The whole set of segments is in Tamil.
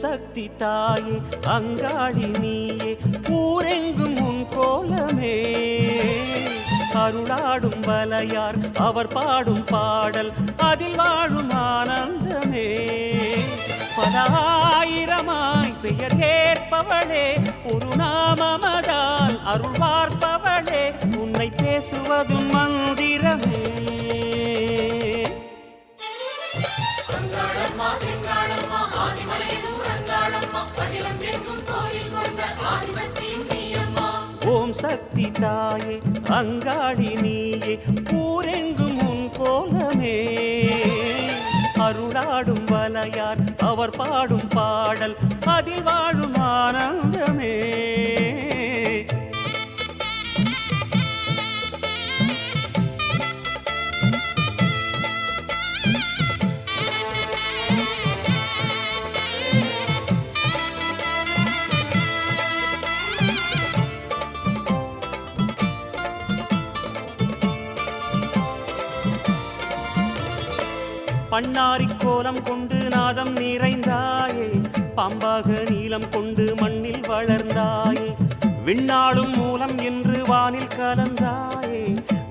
சக்தி தாயே அங்காளி நீயே ஊரெங்கும் உன் கோலமே அருளாடும் வலையார் அவர் பாடும் பாடல் அதில் வாழும் ஆனந்தமே பல ஆயிரமாய் பெயர் ஏற்பவளே ஒரு நாமமதால் அருள் பார்ப்பவளே உன்னை பேசுவதும் மந்திரமே ஓம் சக்தி தாயே அங்காளி நீயே ஊரெங்கும் உன் கோலமே அருளாடும் வலையார் அவர் பாடும் பாடல் அதில் வாழும் ஆனந்தமே பண்ணாரி கோலம் கொண்டு நாதம் நிறைந்தாயே பாம்பாக நீலம் கொண்டு மண்ணில் வளர்ந்தாயே விண்ணாளும் மூலம் என்று வானில் கலந்தாயே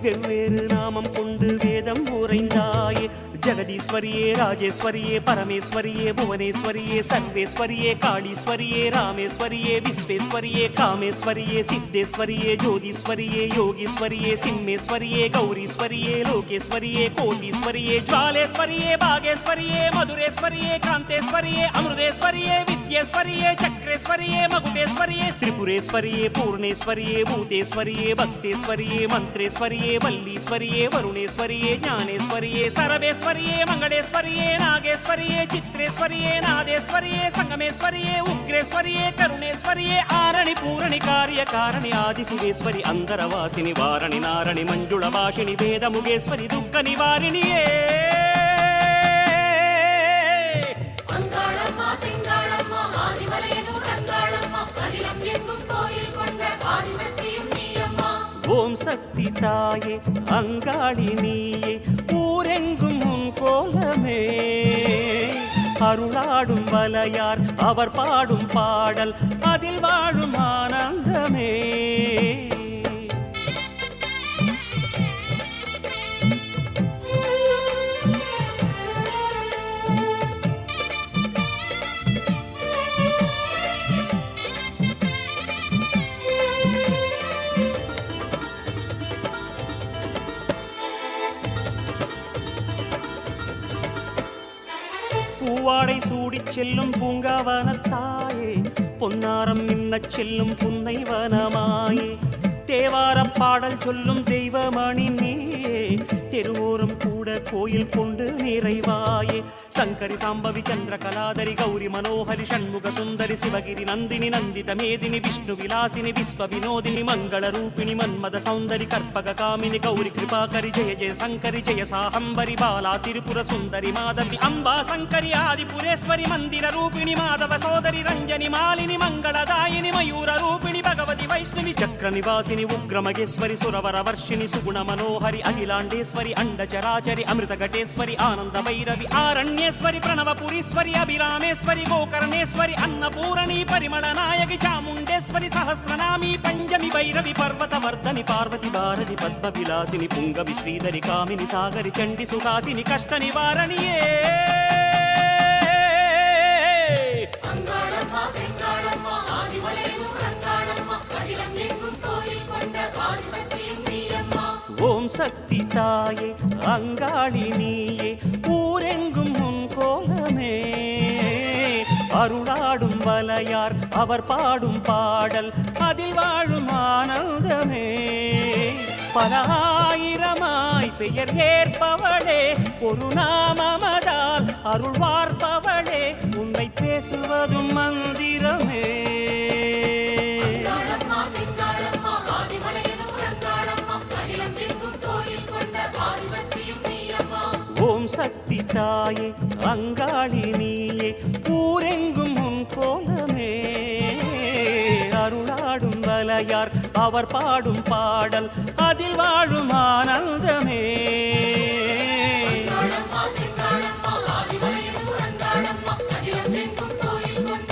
வெவ்வேறு நாமம் கொண்டு வேதம் உரைந்தாயே ஜெகதீஸ்வரியே ராஜேஸ்வரியே பரமேஸ்வரியே புவனேஸ்வரியே சர்வேஸ்வரியே காளீஸ்வரியே ராமேஸ்வரியே விஸ்வேஸ்வரியே காமேஸ்வரியே சித்தேஸ்வரியே ஜோதீஸ்வரியே யோகீஸ்வரியே சிம்மேஸ்வரியே கௌரீஸ்வரியே லோகேஸ்வரியே கோட்டீஸ்வரியே ஜ்வாலேஸ்வரியே பாகேஸ்வரியே மதுரேஸ்வரியே காந்தேஸ்வரியே அமிர்தேஸ்வரியே வித்யேஸ்வரியே சக்ரேஸ்வரியே மகுடேஸ்வரியே திரிபுரேஸ்வரியே பூர்ணேஸ்வரியே பூதேஸ்வரியே பக்தேஸ்வரியே மந்திரேஸ்வரியே வல்லீஸ்வரியே வருணேஸ்வரியே ஞானேஸ்வரியே சரவேஸ்வரியே மங்களேஸ்வரியே நாகேஸ்வரியே சித்ரேஸ்வரியே நாதேஸ்வரியே சங்கமேஸ்வரியே உக்ரேஸ்வரியே கருணேஸ்வரியே ஆரணி பூரணி காரிய காரணி ஆதிசிவேஸ்வரி அந்தரவாசினி வாரணி நாரணி மஞ்சுள பாஷினி வேதமுகேஸ்வரி துக்க நிவாரிணியே ஓம் சக்தி தாயே அங்காளி நீயே ஊரெங்கும் உன் கோலமே அருளாடும் வலையார் அவர் பாடும் பாடல் அதில் வாழும் ஆனந்தமே பூவாடை சூடிச் செல்லும் பூங்காவனத்தாயே பொன்னாரம் மின்னச் செல்லும் புன்னை வனமாயே தேவாரப் பாடல் சொல்லும் தெய்வமணி நீயே தெருவோரம் கூட கோயில் கொண்டு நிறைவாயே சங்கரி சாம்பவி சந்திர கலாதரி கௌரி மனோஹரி ஷண்முக சுந்தரி சிவகிரி நந்தினி நந்தித மேதினி விஷ்ணு விலாசினி விஸ்வ வினோதினி மங்கள ரூபிணி மன்மத சௌந்தரி கற்பக காமினி கௌரி கிருபாகரி ஜெய ஜெய சங்கரி ஜெய சாஹம்பரி பாலா திரிபுர சுந்தரி மாதவி அம்பா சங்கரி ஆதிபுரேஸ்வரி மந்திர ரூபிணி மாதவ சோதரி ரஞ்சனி மாலினி மங்களதாயினி மயூர ரூபிணி பகவதி வைஷ்ணவி சக்கர நிவாசினி உக்ரமகேஸ்வரி சுரவர வர்ஷினி சுகுண மனோஹரி அகிலாண்டேஸ்வரி அண்டச்சராச்சரி அமிர்தகட்டேஸ்வரி ஆனந்த வைரவி ஆரண்யேஸ்வரி பிரணவபுரீஸ்வரி அபிராமேஸ்வரி கோகர்ணேஸ்வரி அன்னபூரணி பரிமள நாயகி சாமுண்டேஸ்வரி சஹஸ்ரநாமி பஞ்சமி வைரவி பர்வதவர்தனி பார்வதி பாரதி பத்ம விலாசினி புங்கவி ஸ்ரீதரி காமினி சாகரி சண்டி சுகாசினி கஷ்ட நிவாரணியே ஓம் சக்தி தாயே அங்காளி நீயே ஊரெங்கும் உன் கோலமே அருளாடும் வலையார் அவர் பாடும் பாடல் அதில் வாழும் ஆனந்தமே பல ஆயிரமாய் பெயர் ஏற்பவளே ஒரு நாமமதால் அருள் பார்ப்பவளே உன்னை பேசுவதும் மந்திரமே ஓம் சக்தி தாயே அங்காளி நீயே ஊரெங்கும் உன் கோலமே அருளாடும் வலையார் அவர் பாடும் பாடல் அதில் வாழும் ஆனந்தமே அங்காளம்மா செங்காளம்மா ஆதிமலையனூர் அங்காளம்மா அகிலம் எங்கும் கோயில் கொண்ட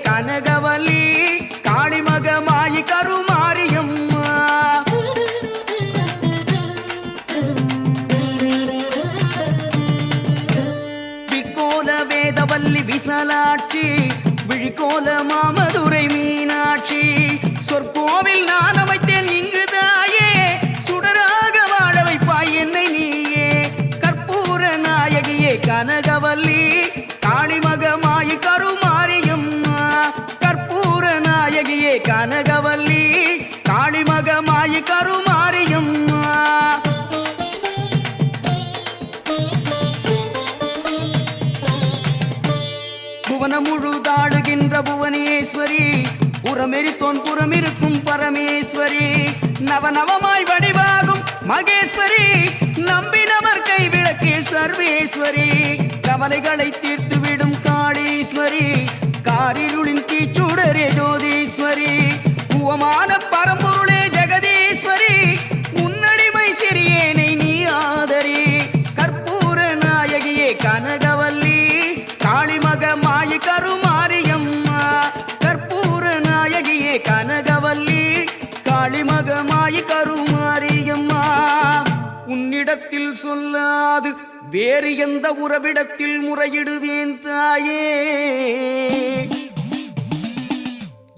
கனகவல்லி காளிமகமாயி கருமாரியம்மா விக்கோல வேதவல்லி விசலாட்சி விழிக்கோல மாமதுரை மீனாட்சி சொற்கோவில் நான் அமைத்தேன் இங்கு தாயே சுடராக வாழ வைப்பாய் என்னை நீயே கற்பூர நாயகியே கனகவல்லி காளிமகமாயி கருமாரியம்மா கற்பூர நாயகியே கனகவல்லி காளிமகமாயி கருமாரியம்மா புவன முழுதாடுகின்ற புவனேஸ்வரி புறமெரித்தோன் புறமிருக்கும் பரமேஸ்வரி நவநவமாய் வடிவாகும் மகேஸ்வரி நம்பினவர் கைவிளக்கே சர்வேஸ்வரி கவலைகளை தீர்த்துவிடும் காளீஸ்வரி காரிருளின் தீச்சுடரே ஜோதீஸ்வரி பூவமான பரம்பொருளே ஜெகதீஸ்வரி உன்னடிமை சிறியேனை நீ ஆதரி கற்பூர நாயகியே கனகவல்லி காளிமகமாயி கருமாரியம்மா கற்பூர நாயகியே கனகவல்லி காளிமகமாயி கருமாரியம்மா உன்னிடத்தில் சொல்லாது வேறு எந்த உறவிடத்தில் முறையிடுவேன் தாயே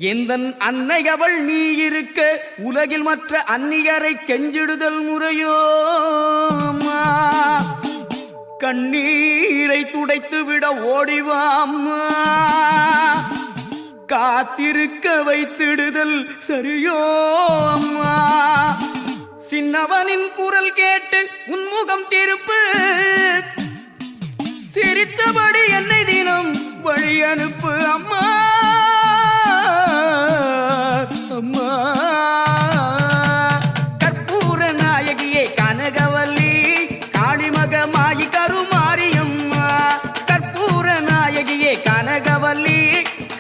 எந்தன் அன்னை அவள் நீ இருக்க உலகில் மற்ற அந்நியரை கெஞ்சிடுதல் முறையோ அம்மா கண்ணீரை துடைத்து விட ஓடிவாம்மா காத்திருக்க வைத்திடுதல் சரியோ அம்மா சின்னவனின் குரல் கேட்டு உன்முகம் திருப்பு சிரித்தபடி என்னை தினம் வழி அனுப்பு அம்மா அம்மா கற்பூர நாயகியே கனகவல்லி காளிமகமாயி கருமாரியம்மா கற்பூர நாயகியே கனகவல்லி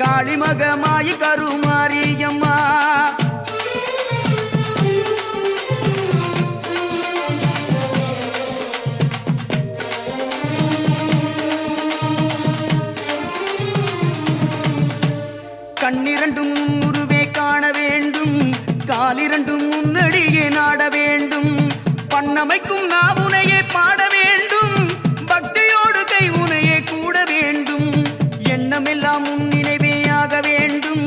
காளிமகமாயி கருமாரியம்மா கண்ணிரண்டும் முன்னுருவே காண வேண்டும் காலிரண்டும் முன்னடியே நாட வேண்டும் பண்ணமைக்கும் நாவுனையே பாட வேண்டும் பக்தியோடு கை உனையே கூட வேண்டும் எண்ணமெல்லாம் உன் நினைவே ஆக வேண்டும்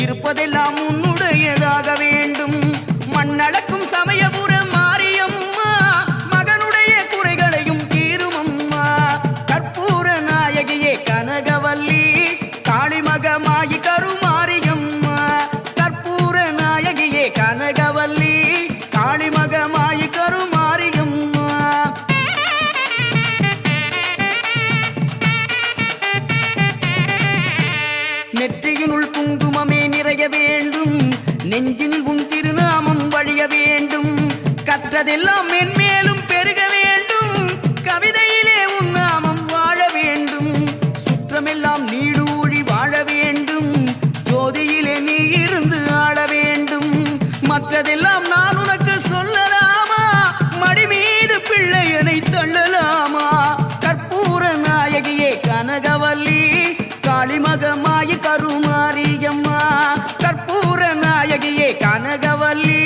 இருப்பதெல்லாம் உன்னுடையதாக வேண்டும் மண்ணளக்கும் சமயபுர மாரியம்மா மகனுடைய குறைகளையும் தீருமம்மா கற்பூர நாயகியே கனகவல்லி காளிமகமாயி கருமாரியம்மா கற்பூர நாயகியே கனகவல்லி காளிமகமாயி கருமாரியம்மா நெற்றியினுள் குங்குமமே நிறைய வேண்டும் நெஞ்சினில் உன் திருநாமம் வழிய வேண்டும் கற்றதெல்லாம் மென்மேலும் பெருக வேண்டும் கவிதையிலே உன் நாமம் வாழ வேண்டும் சுற்றமெல்லாம் நீடூழி வாழ வேண்டும் ஜோதியிலே நீ இருந்து ஆட வேண்டும் மற்றதெல்லாம் நான் உனக்கு சொல்லலாமா மடி மீது பிள்ளையனை தள்ளலாமா கற்பூர நாயகியே கனகவல்லி காளிமகமாயி கருமாரியம்மா கற்பூர நாயகியே கனகவல்லி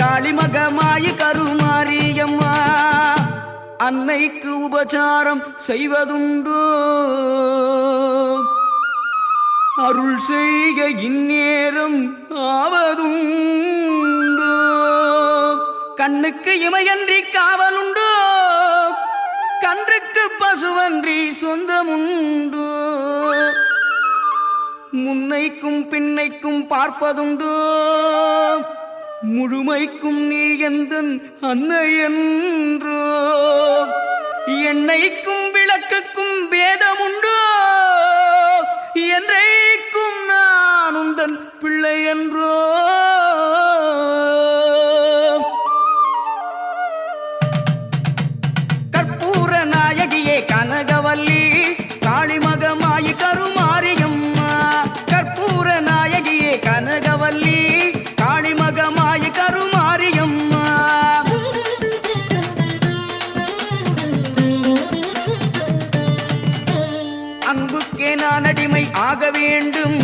காளிமகமாயி கருமாரியம்மா அன்னைக்கு உபசாரம் செய்வதுண்டோ அருள் செய்க இந்நேரம் ஆவதுண்டோ கண்ணுக்கு இமையன்றி காவலுண்டோ கன்றுக்கு பசுவன்றி சொந்தமுண்டோ முன்னைக்கும் பின்னைக்கும் பார்ப்பதுண்டோ முழுமைக்கும் நீ எந்தன் அன்னை என்றோ எண்ணெய்க்கும் விளக்குக்கும் பேதமுண்டோ என்றைக்கும் நான் உந்தன் பிள்ளை என்றோ கற்பூர நாயகியே கனகவல்லி காளிமகமாயி கருமாரியம்மா கற்பூர நாயகியே கனகவல்லி காளிமகமாயி கருமாரியம்மா அன்புக்கே நான் அடிமை ஆக வேண்டும்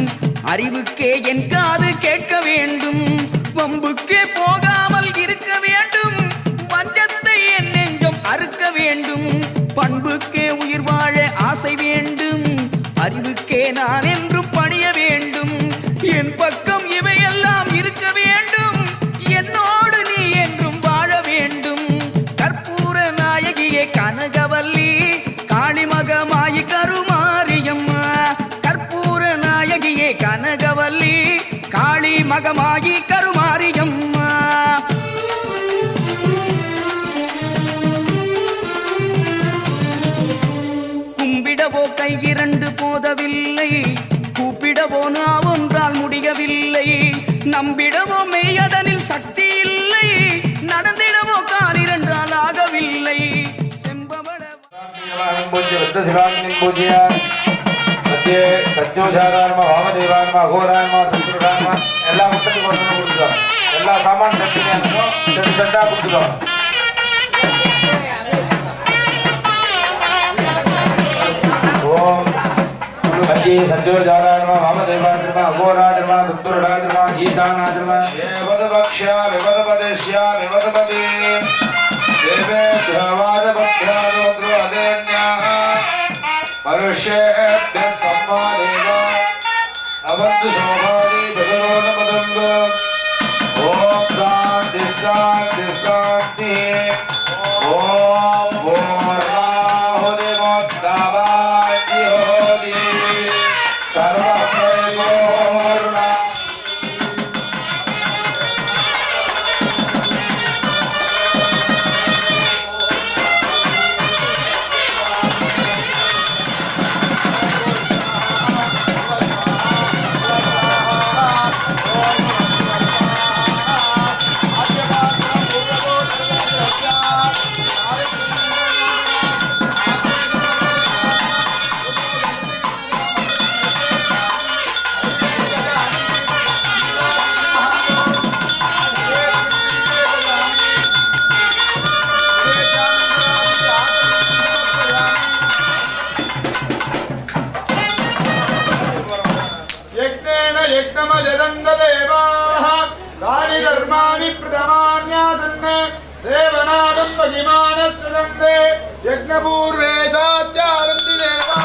அறிவுக்கே என் காது கேட்க வேண்டும், வம்புக்கே போகாமல் இருக்க வேண்டும், வஞ்சத்தை என் நெஞ்சம் அறுக்க வேண்டும், பண்புக்கே உயிர் வாழ ஆசை வேண்டும், அறிவுக்கே நான் என்றும் பணிய வேண்டும், என் பக்கம் இவையெல்லாம் இருக்க வேண்டும், என்னோடு நீ என்றும் வாழ வேண்டும். கற்பூர நாயகியே கனகவல்லி காளிமகமாயி கருமாரியம்மா, கற்பூர நாயகியே கனகவல்லி காளிமகமாயி கருமாரியம்மா. கும்பிடவோ கை இரண்டு போதவில்லை, கூப்பிடவோ நான் ஒன்றால் முடியவில்லை, நம்பிடவோ மெய்யதனில் சக்தி இல்லை, நடந்திடவோ கால் இரண்டால் ஆகவில்லை. செம்பவள எல்லா முட்டை கொடுத்துக்கோ, எல்லா சாமான் செட்டா கொடுத்துக்கோ. ஓம் சத்யோஜாராஜமா வாமதேவாஜமா அகோராஜமா துத்துரராஜமா ஈசானாஜமா ஏவதபக்ஷ்யா விவதபதேஷ்யா விவதபதே தேவேத்யவாதபக்ஷ்யாதோத்ரு அதேன்யாஹ மனுஷ்யேभ्यः सम्मानेन अवन्तु शोभादि जगरोनमदन्तो. ஓம் சாந்தி சாந்தி சாந்தி. ஓம் பூர்ணாஹுதி முக்தாவாதி ஹோதி சர்வபரிபூர்ண. यज्ञमजदन्ददेवाः तानि धर्माणि प्रथमान्यासन् देवनादं महिमानस्तदन्ते यज्ञपूर्वे साच्चारन्ति देवाः.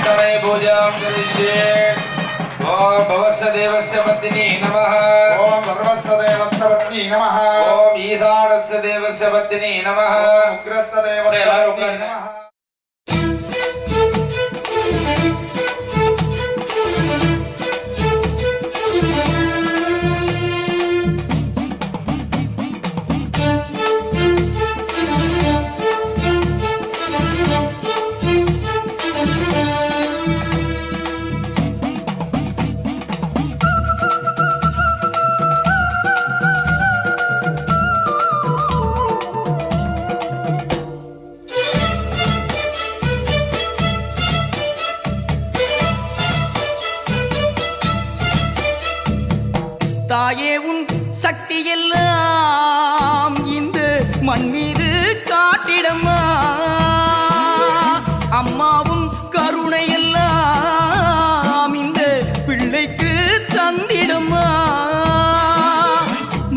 नवग्रहस्थाने पूजां करिष्ये ॐ भवस्य देवस्य पत्नी नमः ॐ सर्वस्य देवस्य पत्नी नमः ॐ ईशानस्य देवस्य पत्नी नमः ॐ उग्रस्य देवस्य पत्नी नमः தாயே உன் சக்தி எல்லாம் இந்த மண் மீது காட்டிடம்மா அம்மாவும் கருணை எல்லாம் இந்த பிள்ளைக்கு தந்திடம்மா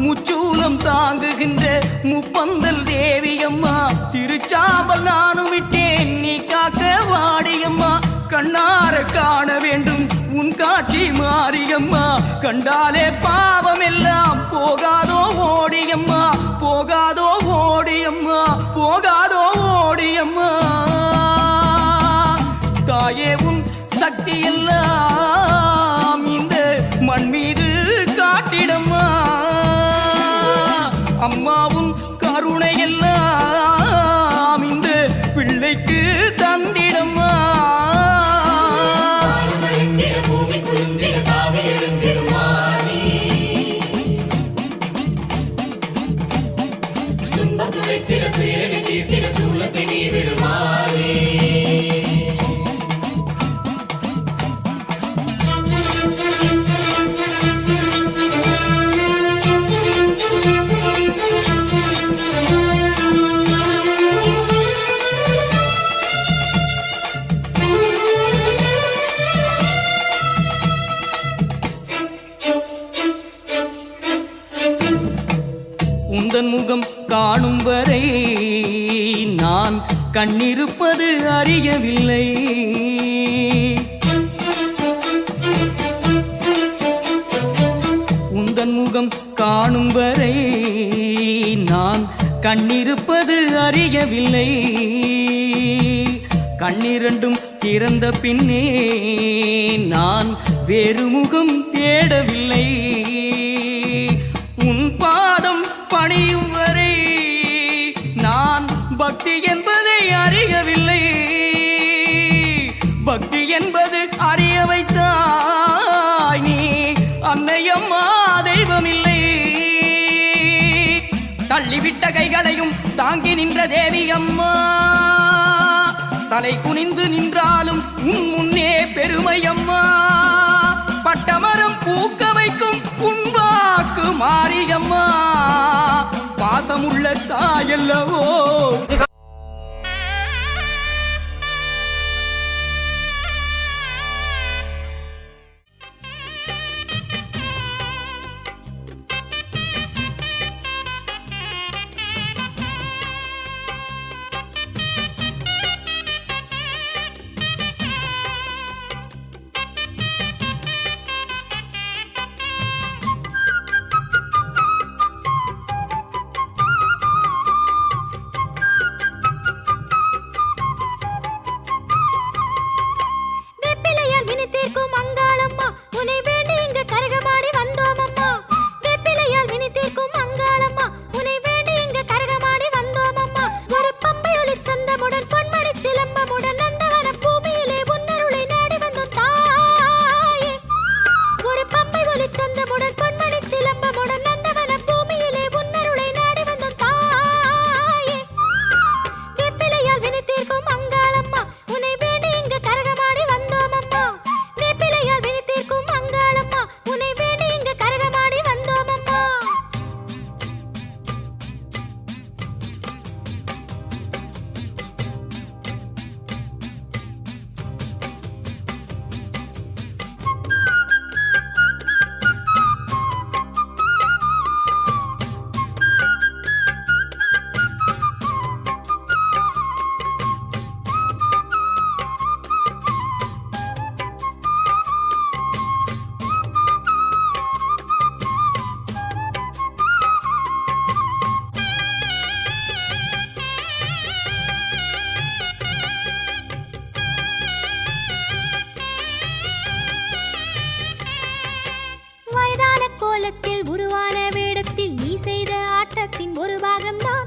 முச்சூலம் தாங்குகின்ற முப்பந்தல் தேவியம்மா திருச்சாம்பல் நானும் விட்டேன் நீ காக்க வாடியம்மா கண்ணார காண வேண்டும் உன் காட்சி மாரியம்மா கண்டாலே பாவம் எல்லாம் போகாதோ ஓடியம்மா போகாதோ ஓடியம்மா போகாதோ ஓடியம்மா தாயே உன் சக்தி எல்லாம் இந்த மண் மீது காட்டிடம்மா அம்மாவும் கருணை எல்லாம் இந்த பிள்ளைக்கு தந்திடம்மா உந்தன் முகம் காணும் வரை நான் கண்ணிருப்பது அறியவில்லை உந்தன் முகம் காணும் வரை நான் கண்ணிருப்பது அறியவில்லை கண்ணிரண்டும் திறந்த பின்னே நான் வேறு முகம் தேடவில்லை உன் பாதம் பணியும் வரை நான் பக்தி என்பதை அறியவில்லை பக்தி என்பது அறிய வைத்தாய் நீ அன்னையம்மா தெய்வமில்லை தள்ளிவிட்ட கைகளையும் தாங்கி நின்ற தேவி அம்மா தலை குனிந்து நின்றாலும் உன் முன்னே பெருமை அம்மா பட்டமரம் பூக்க வைக்கும் உன் வாக்கு மாரியம்மா பாசமுள்ள தாயல்லவோ உருவான வேடத்தில் நீ செய்த ஆட்டத்தின் ஒரு பாகம்தான்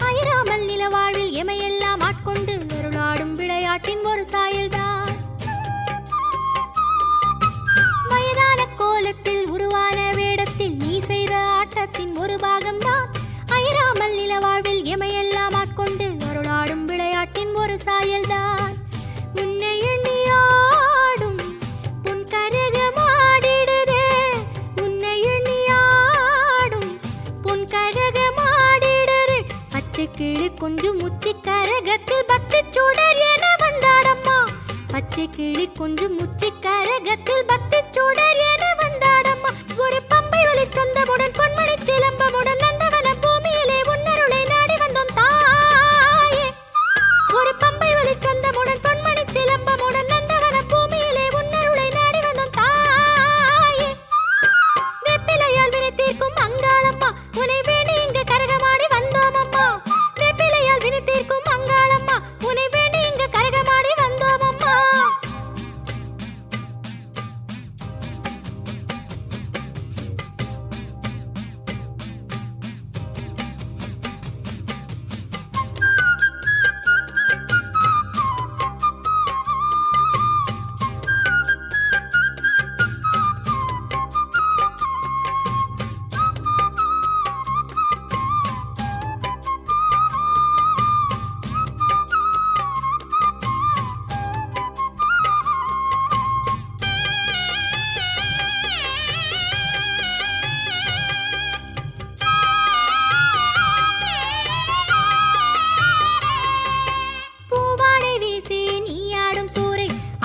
அயராமல் நில வாழ்வில் எமையெல்லாம் ஆட்கொண்டு அருளாடும் விளையாட்டின் ஒரு சாயல்தான். வயதான கோலத்தில் உருவான வேடத்தில் நீ செய்த ஆட்டத்தின் ஒரு பாகம்தான் அயராமல் நில வாழ்வில் எமையெல்லாம் ஆட்கொண்டு அருளாடும் விளையாட்டின் ஒரு சாயல்தான். உன்னை எண்ணியாடும் உன் கரகமாடிடுதே, உன்னை எண்ணியாடும் உன் கரகமாடிடுதே. பச்சை கிளி கொஞ்சம் உச்சி கரகத்தில் பக்தி சுடர் என வந்தாடம்மா, பச்சை கிளி கொஞ்சம் உச்சி கரகத்தில் பக்தி சுடர் என வந்தாடம்மா. ஒரு பம்பை வலி சந்தமுடன் பொன்மணி சிலம்பமுடன் நந்தவன பூமியிலே உன்னருளை நாடி வந்தோம் தாயே. ஒரு பம்பை வலி சந்தமுடன் பொன்மணி சிலம்பமுடன் நந்தவன பூமியிலே உன்னருளை நாடி வந்தோம் தாயே. வெப்பிலையால் வினை தீர்க்கும் அங்காளம்மா, உனை வேண்டி இங்கு கரகமாடி வந்தோம் அம்மா. வெப்பிலையால் வினை தீர்க்கும் அங்காளம்மா, உனை வேண்டி இங்கு கரகமாடி வந்தோம் அம்மா.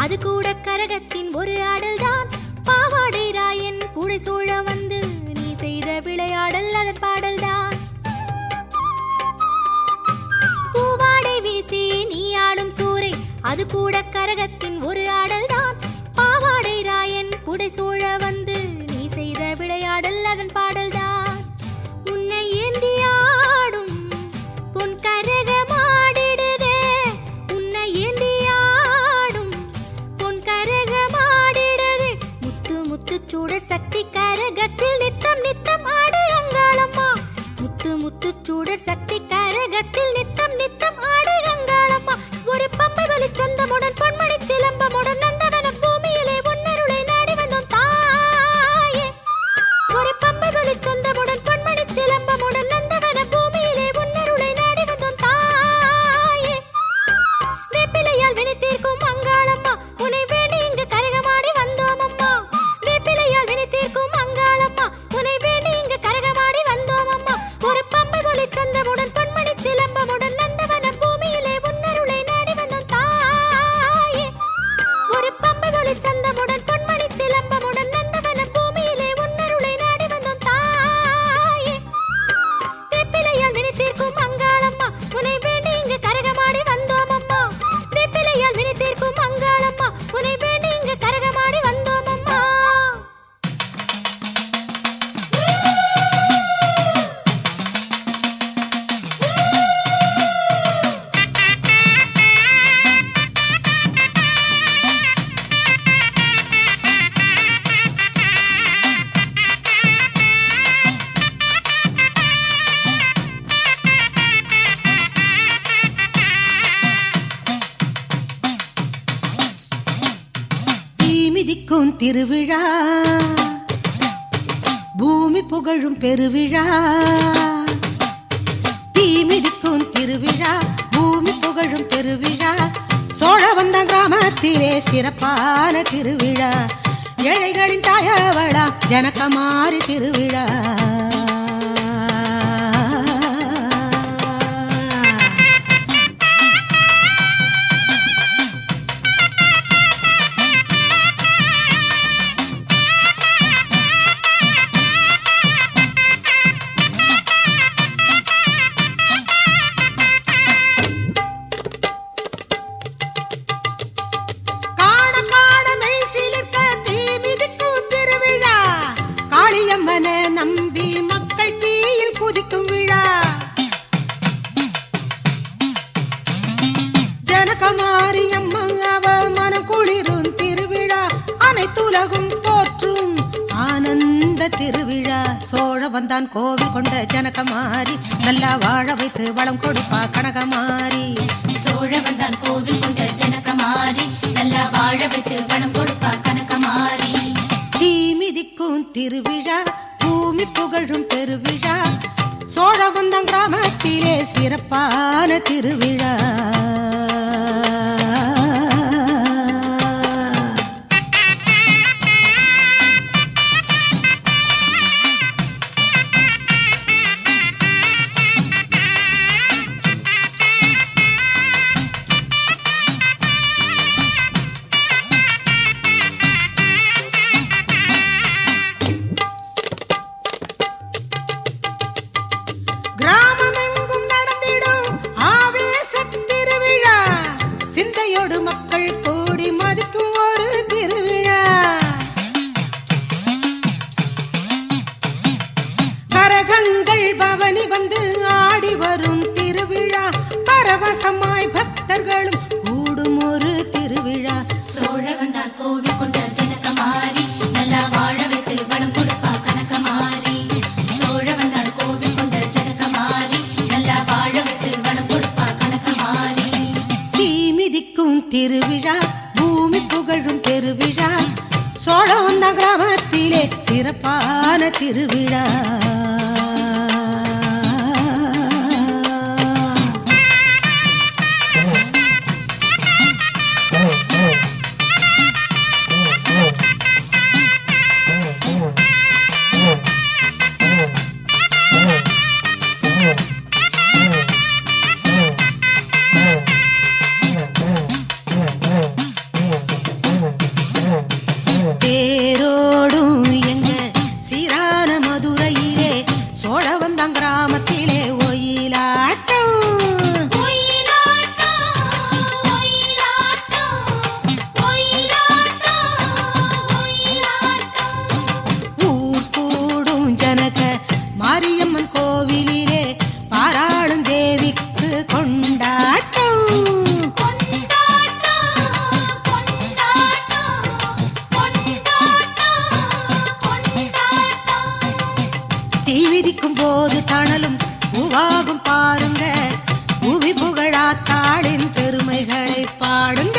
அது கூட கரகத்தின் ஒரு ஆடல்தான். பாவாடை ராயன் புடை சூழ வந்து நீ செய்த விளையாடல் அதன் பாடல்தான். பூவாடை வீசி நீ ஆடும் சூறை அது கூட கரகத்தின் ஒரு ஆடல்தான். பாவாடை ராயன் புடை சூழ வந்து நீ செய்த விளையாடல் அதன் பாடல்தான். உன்னை ஏந்தியாடும் பொன் கரகமாடிடுதே, உன்னை ஏந்தியாடும் பொன் கரகமாடிடுதே. முத்து முத்து சூடர் சக்தி கரகத்தில் நித்தம் நித்தம் ஆடு அங்காளம்மா, முத்து முத்து சூடர் சக்தி கரகத்தில் நித்தம் நித்தம் ஆடு அங்காளம்மா. ஒரு பம்பை வலி சந்தமுடன் பொன்மணி சிலம்பமுடன் நந்தவன பூமியிலே உன்னருளை நாடி வந்தோம் தாயே. ஒரு பம்பை வலி சந்தமுடன் பொன்மணி சிலம்பமுடன் நந்தவன பூமியிலே உன்னருளை நாடி வந்தோம் தாயே. வேப்பிலையால் வினை தீர்க்கும் அங்காளம்மா, உனை வேண்டி இங்கு கரகமாடி வந்தோம் அம்மா. வேப்பிலையால் வினை தீர்க்கும் அங்காளம்மா, உனை வேண்டி இங்கு கரகமாடி வந்தோம் அம்மா. ஒரு பம்பை வலி சந்தமுடன் பொன்மணி சிலம்பமுடன் நந்தவன பூமியிலே உன்னருளை நாடி வந்தோம் தாயே. ஒரு பம்பை வலி சந்தமுடன் பொன்மணி சிலம்பமுடன் நந்தவன பூமியிலே உன்னருளை நாடி வந்தோம் தாயே. வேப்பிலையால் வினை தீர்க்கும் அங்காளம்மா, உனை வேண்டி இங்கு கரகமாடி வந்தோம் அம்மா. வேப்பிலையால் வினை தீர்க்கும் அங்காளம்மா, உனை வேண்டி இங்கு கரகமாடி வந்தோம் அம்மா. மிதிக்கும் திருவிழா, பூமி புகழும் பெருவிழா. தீமிதிக்கும் திருவிழா, பூமி புகழும் பெருவிழா. சோழவந்தான் கிராமத்திலே சிறப்பான திருவிழா. ஏழைகளின் தாயவளா ஜனகமாரி திருவிழா. நம்பி வந்தான் கோவில் கொண்ட ஜனகமாரி நல்லா வாழ வைத்து வளம் கொடுப்பா கனகமாரி. சோழ வந்தான் கோவில் கொண்ட ஜனகமாரி நல்லா வாழ வைத்து வளம் கொடுப்பா கனகமாரி. தீ மிதிக்கும் திருவிழா பூமி புகழும் பெருவிழா சோழ வந்தான் கிராமத்திலே சிறப்பான திருவிழா. மக்கள் கூடி மதிக்கும் ஒரு திருவிழா. கரகங்கள் பவனி வந்து ஆடி வரும் திருவிழா பரவசமாய் பக்தர்களும் கூடும் ஒரு திருவிழா. சோழ வந்தான் கோவில் கொண்ட ஜனகமாரி நல்லா வாழ வைத்து வளம் கொடுப்பா கனகமாரி. சோழ வந்தான் கோவில் கொண்ட ஜனகமாரி நல்லா வாழ வைத்து வளம் கொடுப்பா கனகமாரி. தீ மிதிக்கும் திருவிழா பூமி புகழும் பெருவிழா சோழவந்த கிராமத்திலே சிறப்பான திருவிழா. தேரோடும் எங்க சீரான மதுரையிலே சோழ வந்தான் கிராமத்திலே ஒயிலாட்டம். ஊர் கூடும் ஜனக மாரியம்மன் கோவிலிலே பாராளும் தேவிக்கு கொண்டாட்டம். தீ மிதிக்கும் போது தணலும் பூவாகும் பாருங்க பூவி புகழாத்தாளின் பெருமைகளை பாடுங்க.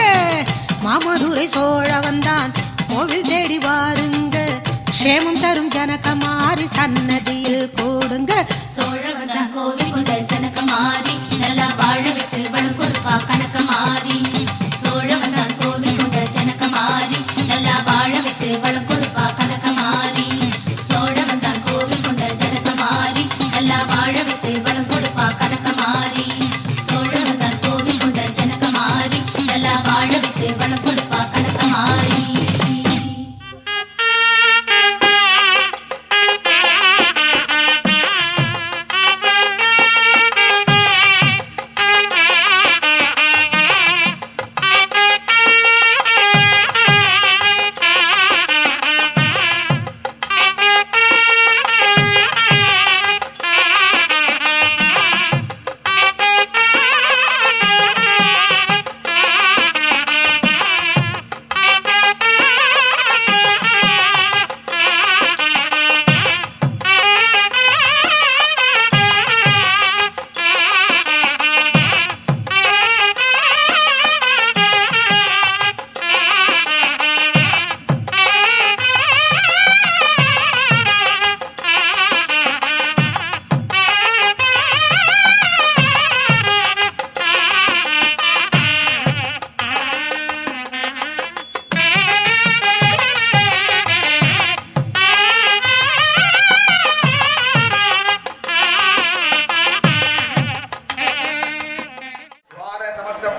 மாமதுரை சோழ வந்தான் கோவில் தேடி வாருங்க க்ஷேமம் தரும் ஜனகமாரி சன்னதியில் கூடுங்க. சோழ வந்தான் கோவில் கொண்ட ஜனகமாரி நல்லா வாழ வைத்து வளம் கொடுப்பா கனகமாரி. சோழ வந்தான் கோவில் கொண்ட ஜனகமாரி நல்லா வாழ வைத்து வளம் கொடுப்பா கனகமாரி. சோழ வந்தான் கோவில் கொண்ட ஜனகமாரி நல்லா வாழ வைத்து வளம் கொடுப்பா கனகமாரி. சோழ வந்தான் கோவில் கொண்ட ஜனகமாரி நல்லா வாழ வைத்து வளம் கொடுப்பா கனகமாரி.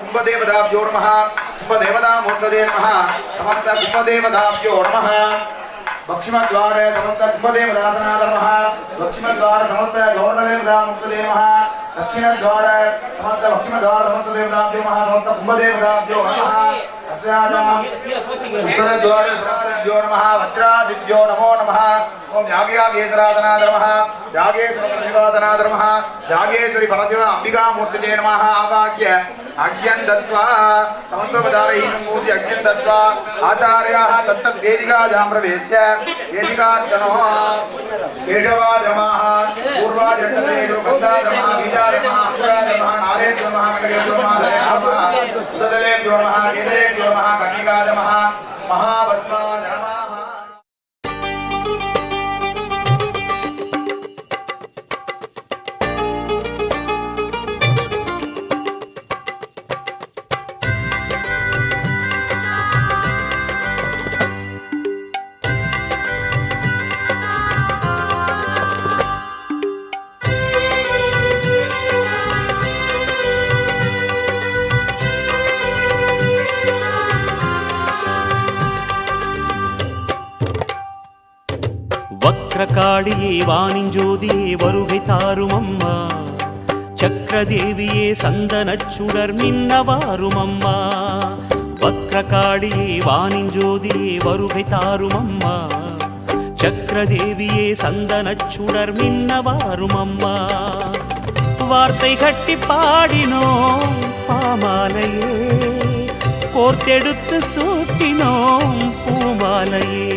कुम्भदेवताभ्यो नमः कुम्भदेवतामूर्तये नमः समस्त कुम्भदेवताभ्यो नमः दक्षिणद्वारे समस्त कुम्भदेवदासनाय नमः दक्षिणद्वारे समस्त गौरदेवतामूर्तये नमः दक्षिणद्वारे समस्त दक्षिणद्वारे समस्त देवताभ्यो नमः समस्त कुम्भदेवताभ्यो नमः उत्तरद्वारे समस्तभ्यो नमः वज्रादिभ्यो नमो नमः ओम याज्ञागेश्वराधनाय नमः यागेश्वरशिवाधनाय नमः यागेश्वरी परशिव अंबिका मूर्तिते नमः आवाक्य अज्ञं दत्वा समस्तपदारैः मूर्ति अज्ञं दत्वा आचार्याः तत्तद्वेदिकायां प्रवेश्य वेदिकार्चनो केशवाधमाः पूर्वाजन्तदेव गन्धाधमाः बीजाधमाः अंकुराधमाः नारेभ्यो नमः कटकेभ्यो नमः सुतलेभ्यो नमः केतलेभ्यो नमः कन्निकाधमाः महापद्माय नमः। வக்ரகாளியே வானின் ஜோதியே வருகை தாரும் அம்மா சக்கரதேவியே சந்தனச் சுடர் மின்னவாரும் அம்மா வக்ரகாளியே வானின் ஜோதியே வருகை தாரும் அம்மா சக்கரதேவியே சந்தனச் சுடர் மின்னவாரும் அம்மா வார்த்தை கட்டி பாடினோம் பாமாலையே கோர்த்தெடுத்து சூட்டினோம் பூமாலையே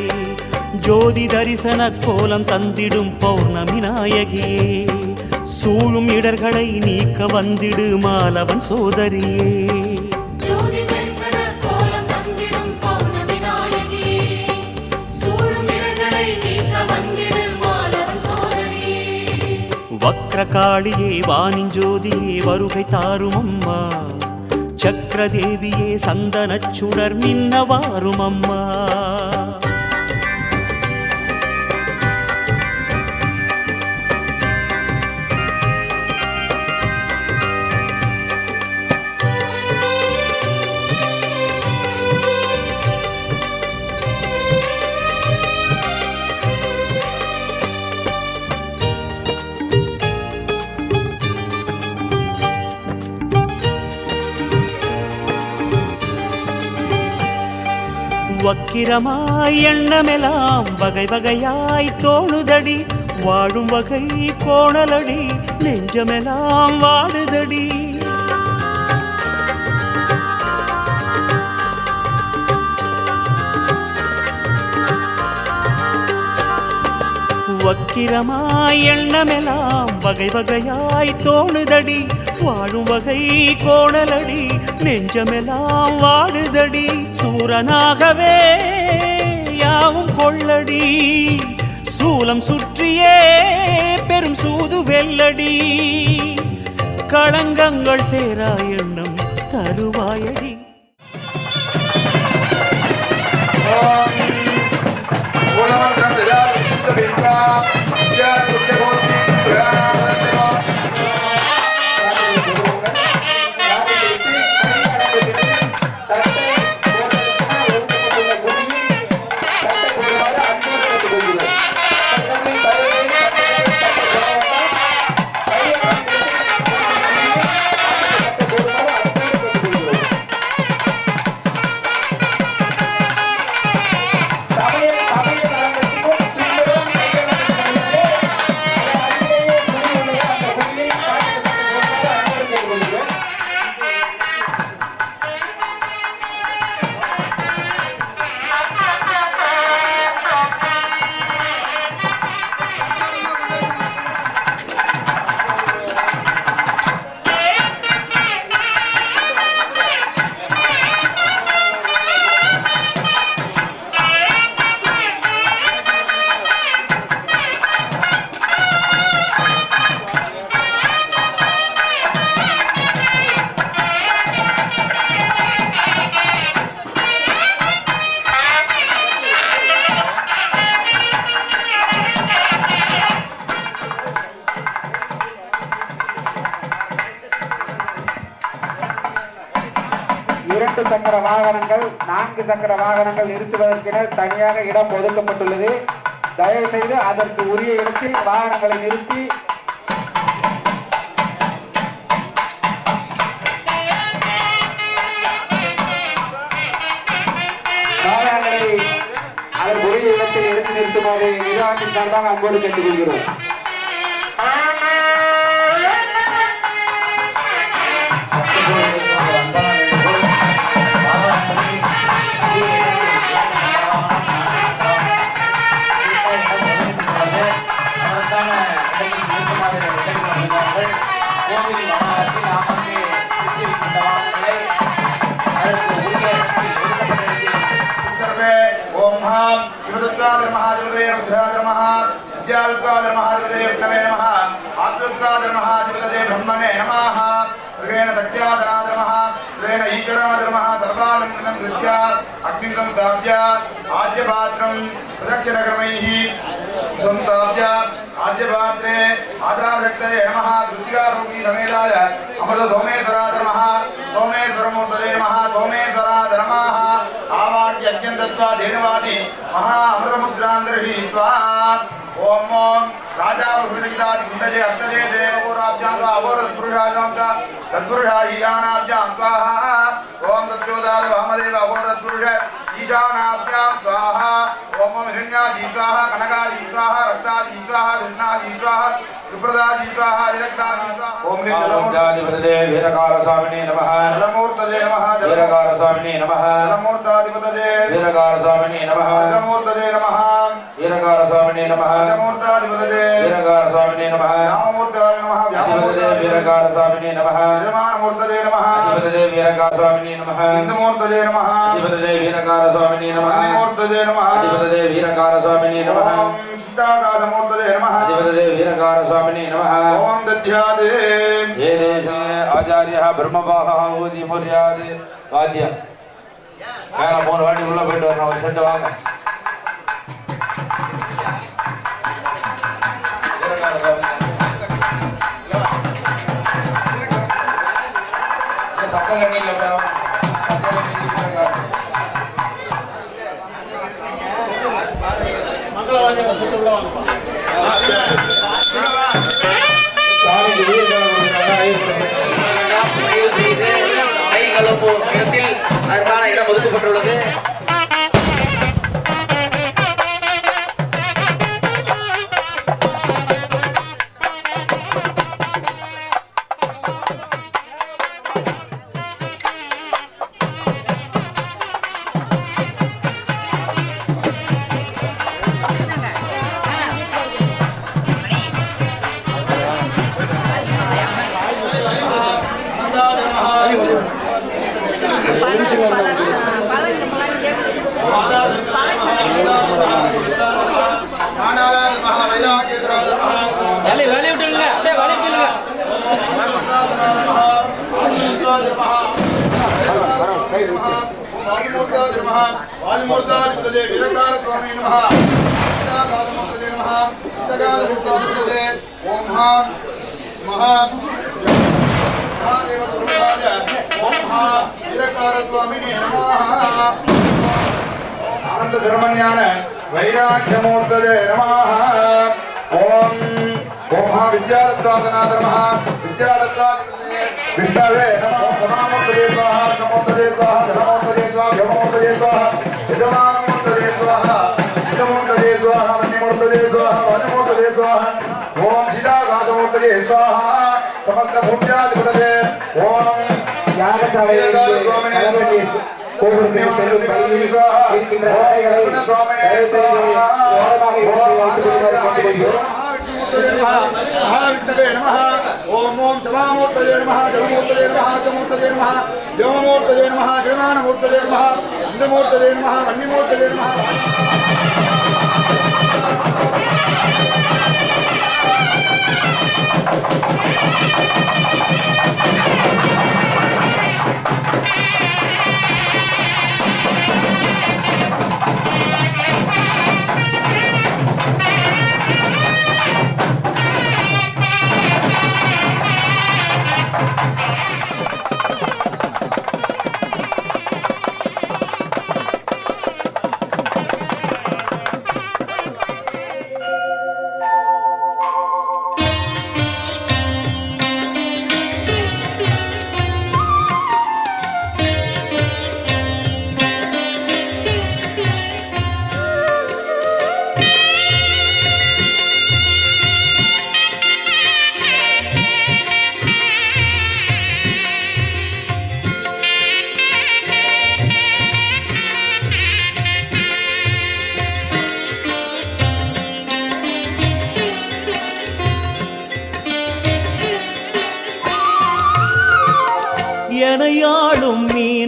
ஜோதி தரிசன கோலம் தந்திடும் பௌர்ணமி நாயகியே சூழும் இடர்களை நீக்க வந்திடு மாலவன் சோதரியே ஜோதி தரிசன கோலம் தந்திடும் பௌர்ணமி நாயகியே சூழும் இடர்களை நீக்க வந்திடு மாலவன் சோதரியே வக்ரகாளியே வானின் ஜோதியே வருகை தாரும் அம்மா சக்கரதேவியே சந்தனச் சுடர் மின்னவாரும் அம்மா வக்கிரமாய் எண்ணமெல்லாம் வகை வகையாய் தோணுதடி வாழும் வகை கோணலடி நெஞ்சமெல்லாம் வாடுதடி வக்கிரமாய் எண்ணமெல்லாம் வகை வகையாய் தோணுதடி வாழும் வகை கோணலடி நெஞ்சமெல்லாம் வாடுதடி சூரனாகவே யாவும் கொள்ளடி சூலம் சுற்றியே பெரும் சூது வெல்லடி களங்கங்கள் சேரா எண்ணம் தருவாயடி இரண்டு சக்கர வாகனங்கள் 4 சக்கர வாகனங்கள் நிறுத்துவதற்கென தனியாக இடம் ஒதுக்கப்பட்டுள்ளது. தயவு செய்து அதற்கு உரிய இடத்தில் வாகனங்களை நிறுத்தி வாகனங்களை அதற்கு உரிய இடத்தில் எடுத்து நிறுத்துமாறு நிர்வாகத்தின் சார்பாக அன்போடு கேட்டுக்கொள்கிறோம். आद्यपात्रे आधारशक्तये नमः दुर्गारूपी समेताय अमृत सोमेश्वराय नमः सोमेश्वरमूर्तये नमः सोमेश्वराय नमः आवाड्य अत्यन्तस्वा धेनुवादि महा अमृतमुद्रान्तर्हित्वा ओम ओम राजा वृषितादि कुण्डजे अष्टजे देवपुराभ्यां वा अवोरत्पुरुषाजां च तत्पुरुषाईशानाभ्यां स्वाहा ओम तत्योदार वामदेव अवोरत्पुरुष ईशानाभ्यां स्वाहा ओम हिरण्यादि स्वाहा कनकादि स्वाहा रक्तादि स्वाहा कृष्णादि स्वाहा सुप्रदादि स्वाहा विरक्तादि स्वाहा ओम नमोदाधिपतये वीरकार स्वामिने नमः नमोर्तये नमः वीरकार स्वामिने नमः नमोदाधिपतये वीरकार स्वामिने नमः नमोर्तये नमः वीरकार स्वामिने नमः नमोदाधिपतये वीरकार स्वामिने नमः नमोर्तये नमः व्यामोर्तये वीरकार स्वामिने नमः निर्माणमूर्तये नमः अधिपतये वीरकार स्वामिने नमः नमोर्तये नमः अधिपतये वीरकार स्वामिने नमः नमोर्तये नमः अधिपतये वीरकार स्वामिने नमः सिद्धाकाशमूर्तये नमः अधिपतये वीरकार स्वामिने नमः ओम दध्यादे ये देशे आचार्यः ब्रह्मवाहः ऊदी मुर्यादे वाद्य மேல 3 வாட்டி உள்ள போயிட்டு வரணும் செட்டு வாங்க சத்தம் கண்ணில் மங்களவாதிகள் செட்டு உள்ள வாங்க அதற்கான இடம் ஒதுக்கப்பட்டுள்ளது. वैराग्यमूर्तये नमः ओम ओम विद्यारत्नाय नमः विद्यारत्नाय विष्णवे नमः नमोस्तुते स्वाहा नमोस्तुते स्वाहा नमोस्तुते स्वाहा नमोस्तुते स्वाहा यजमानमूर्तये स्वाहा यजमूर्तये स्वाहा वन्यमूर्तये स्वाहा वन्यमूर्तये स्वाहा ओम शिलाघातमूर्तये स्वाहा समस्त भूत्याधिपतये ओम यागशाले महाविष्णवे नमः ओम ओम सभामूर्तये नमः जलमूर्तये नमः जमूर्तये नमः देवमूर्तये नमः जयमानमूर्तये नमः इंद्रमूर्तये नमः वन्यमूर्तये नमः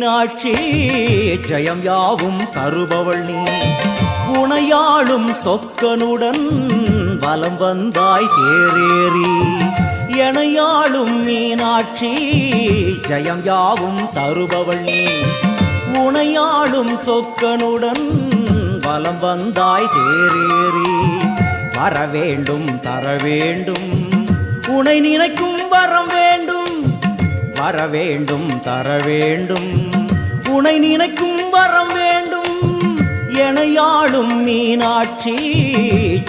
மீனாட்சி ஜெயம் யாவும் தருபவள் நீ உனையாளும் சொக்கனுடன் வலம் வந்தாய் தேரேறி எனையாளும் மீனாட்சி ஜெயம் யாவும் தருபவள் நீ உனையாளும் சொக்கனுடன் வலம் வந்தாய் தேரேறி வரவேண்டும் தரவேண்டும் உனை நினைக்கும் வரம் வேண்டும் வரவேண்டும் தரவேண்டும் உனை நினைக்கும் வரம் வேண்டும் எனையாளும் மீனாட்சி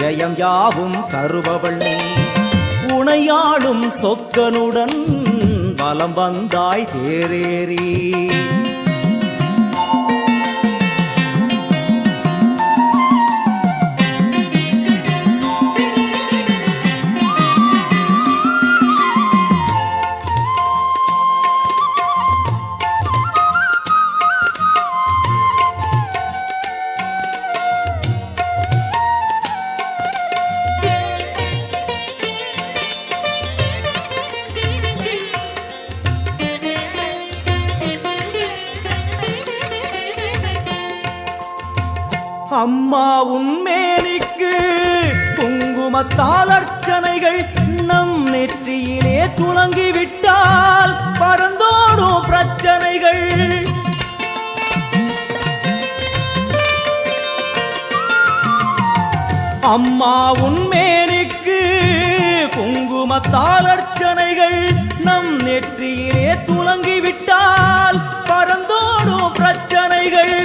ஜெயம் யாவும் தருபவள் நீ உனையாளும் சொக்கனுடன் வலம் வந்தாய் தேரேறி அம்மா உன்மேனிக்கு குங்குமத்தால் அர்ச்சனைகள் நம் நெற்றியிலே துலங்கிவிட்டால் பறந்தோடும் பிரச்சனைகள் அம்மா உன்மேனிக்கு குங்குமத்தால் அர்ச்சனைகள் நம் நெற்றியிலே துலங்கிவிட்டால் பறந்தோடும் பிரச்சனைகள்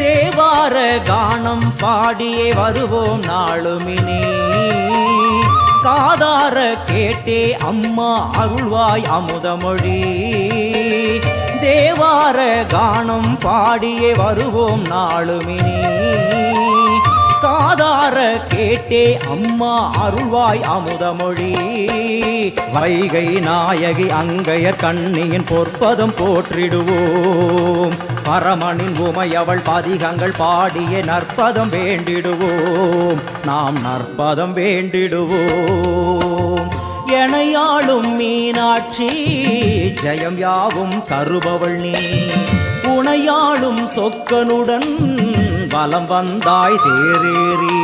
தேவார கானம் பாடியே வருவோம் நாளுமினே காதார கேட்டே அம்மா அருள்வாய் அமுதமொழி தேவார கானம் பாடியே வருவோம் நாளுமினே காதார கேட்டே அம்மா அருள்வாய் அமுதமொழி வைகை நாயகி அங்கையர் கண்ணியின் பொற்பதம் போற்றிடுவோம் பரமனின் உமையவள் பதிகங்கள் பாடிய நற்பதம் வேண்டிடுவோம் நாம் நற்பதம் வேண்டிடுவோம் எனையாளும் மீனாட்சி ஜெயம் யாவும் தருபவள் நீ உனையாளும் சொக்கனுடன் வலம் வந்தாய் தேரேறி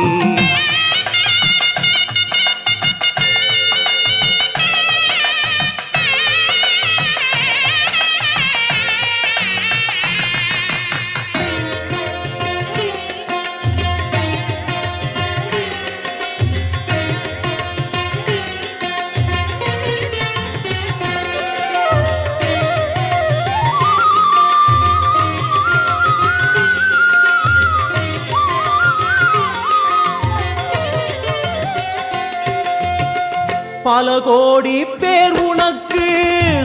பல கோடி பேர் உனக்கு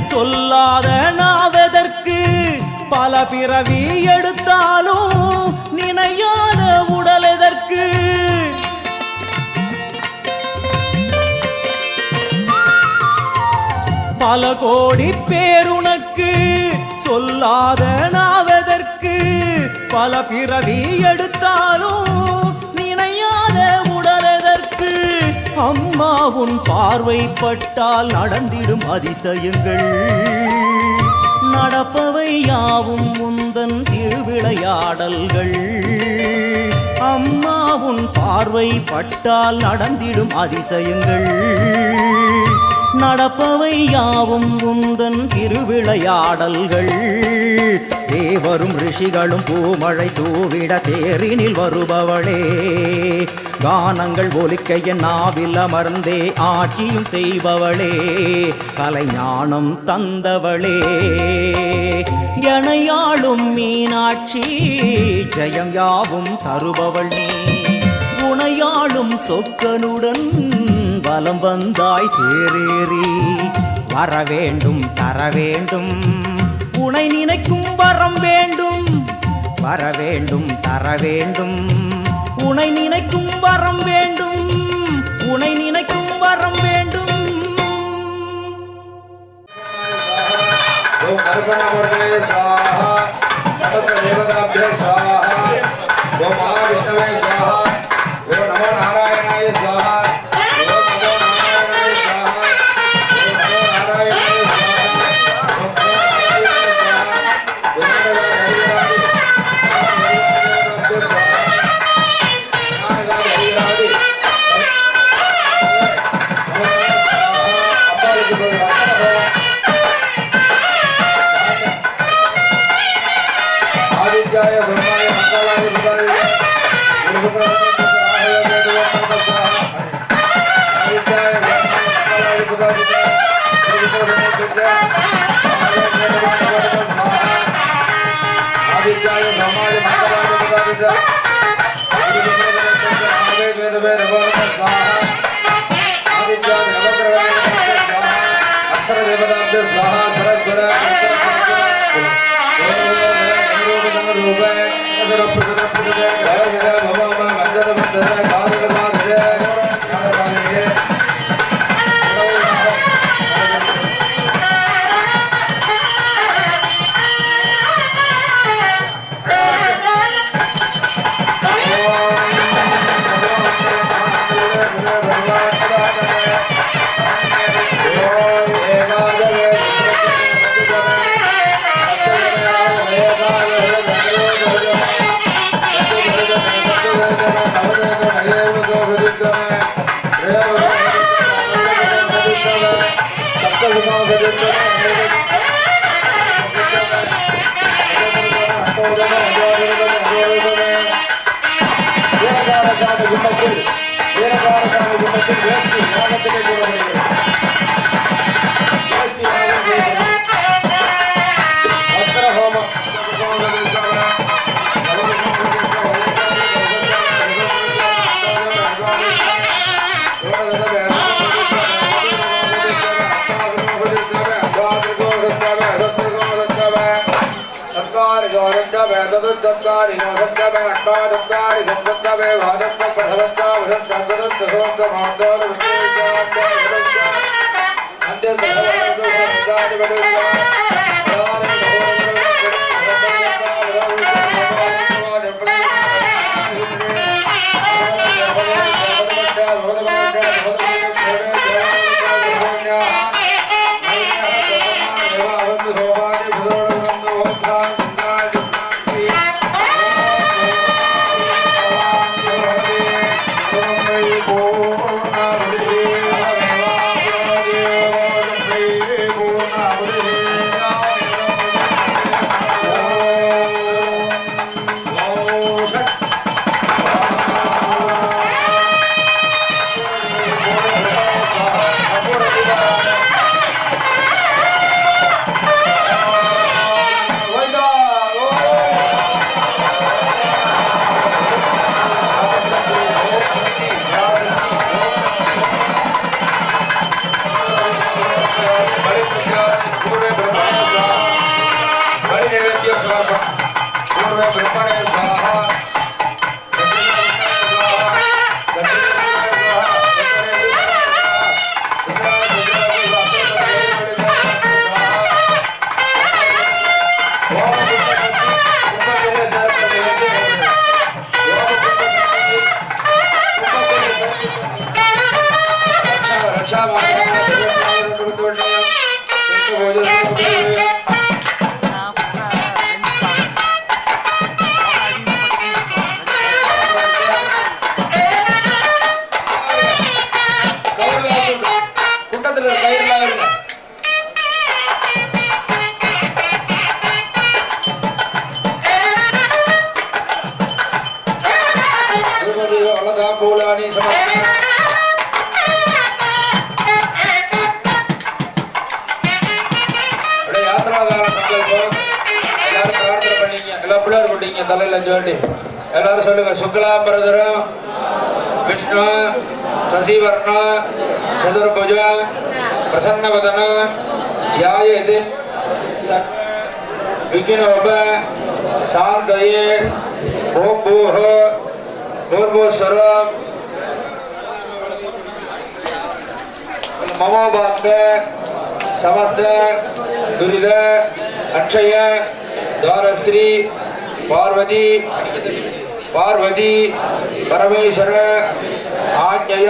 சொல்லாத நாவதற்கு பல பிறவி எடுத்தாலும் நினையாத உடல் எதற்கு பல கோடி பேர் உனக்கு சொல்லாத நாவதற்கு பல பிறவி எடுத்தாலும் நினையாத உடல் எதற்கு அம்மா உன் பார்வை பட்டால் நடந்திடும் அதிசயங்கள் நடப்பவை யாவும் முந்தன் திருவிளையாடல்கள் அம்மா உன் பார்வை பட்டால் நடந்திடும் அதிசயங்கள் நடப்பவை யாவும் உந்தன் திருவிளையாடல்கள் தேவரும் ரிஷிகளும் பூமழை தூவிட தேரினில் வருபவளே கானங்கள் ஒலிக்க என் நாவில் அமர்ந்தே ஆட்சியும் செய்பவளே கலைஞானம் தந்தவளே எனையாளும் மீனாட்சி ஜெயம் யாவும் தருபவள் நீ உனையாளும் சொக்கனுடன் வலம் வந்தாய் தேரேறி வரவேண்டும் தரவேண்டும் உனை நினைக்கும் வரம் வேண்டும் வரவேண்டும் தரவேண்டும் உனை நினைக்கும் வரம் வேண்டும் உனை நினைக்கும் வரம் வேண்டும் எல்லாரும் சொல்லுங்க. சுக்லாம்பரதரம் விஷ்ணு சசிவர்ண சதுர்புஜ பிரசன்னவதன யாயதி விக்னோப சாந்தயே ஓம் பூஹ பூர்வோஸ்வரம் மமோபாந்த சமஸ்த துரித அக்ஷய தாரஸ்ரீ பார்வதி பார்வதி பரமேஸ்வர ஆஞ்சய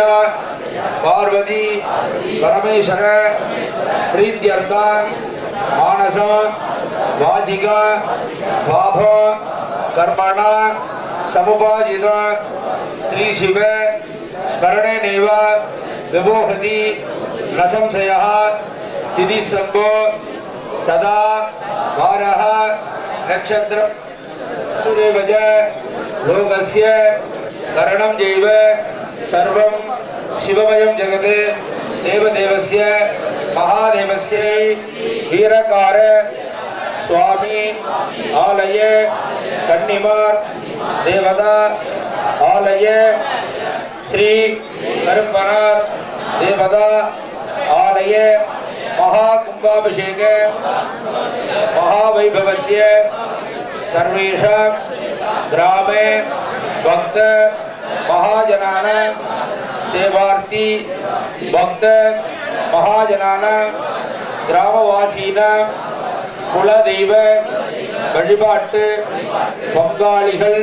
பார்வதி பரமேஸ்வர பிரீத்தியர்த்த மானச வாஜிக பாப கர்மண சமுபாஜித ஸ்ரீ சிவ ஸ்மரணே நைவ விபோஹதி நசம்சய திதி சம்போ ததா வாரஹ நக்ஷத்ர सूर्यवज लोकस्य करणं जैव सर्वं शिवमयं जगत् देवदेवस्य महादेवस्य वीरकार स्वामी आलय कन्निमार देवता आलय श्री करुपनार देवता आलय महाकुंभाभिषेक महावैभवस्य सर्वेषां ग्रामे भक्त महाजनानां सेवार्थी भक्त महाजनानां கிராமவாசியினர் குலதெய்வ வழிபாட்டு பங்காளிகள்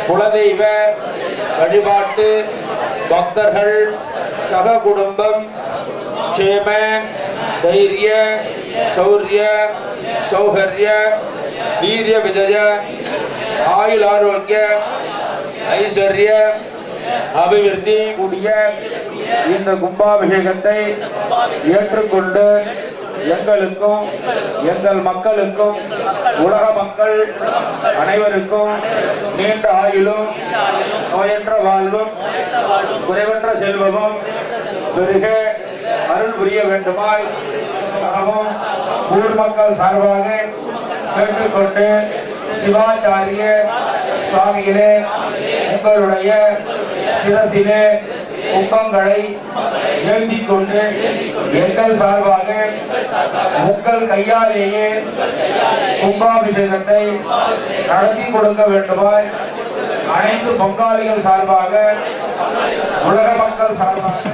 குலதெய்வ வழிபாட்டு பக்தர்கள் சக குடும்பம் க்ஷேம தைரிய சௌரிய சௌகர்ய வீரிய விஜய ஆயுள் ஆரோக்கிய ஐஸ்வர்ய அபிவிருத்தி கூடிய இந்த கும்பாபிஷேகத்தை ஏற்றுக்கொண்டு எங்களுக்கும் எங்கள் மக்களுக்கும் உலக மக்கள் அனைவருக்கும் நீண்ட ஆயுளும் நோயற்ற வாழ்வும் குறைவற்ற செல்வமும் பெருக அருள் புரிய வேண்டுமாய் ஊர் மக்கள் சார்பாக கேட்டுக்கொண்டு சிவாச்சாரிய சுவாமிகளே உங்களுடைய சிரசிலே கும்பங்களை எழுதிக் கொண்டு எங்கள் சார்பாக உங்கள் கையாலேயே கும்பாபிஷேகத்தை நடத்தி கொடுக்க வேண்டுமாய் அனைத்து பங்காளிகள் சார்பாக உலக மக்கள் சார்பாக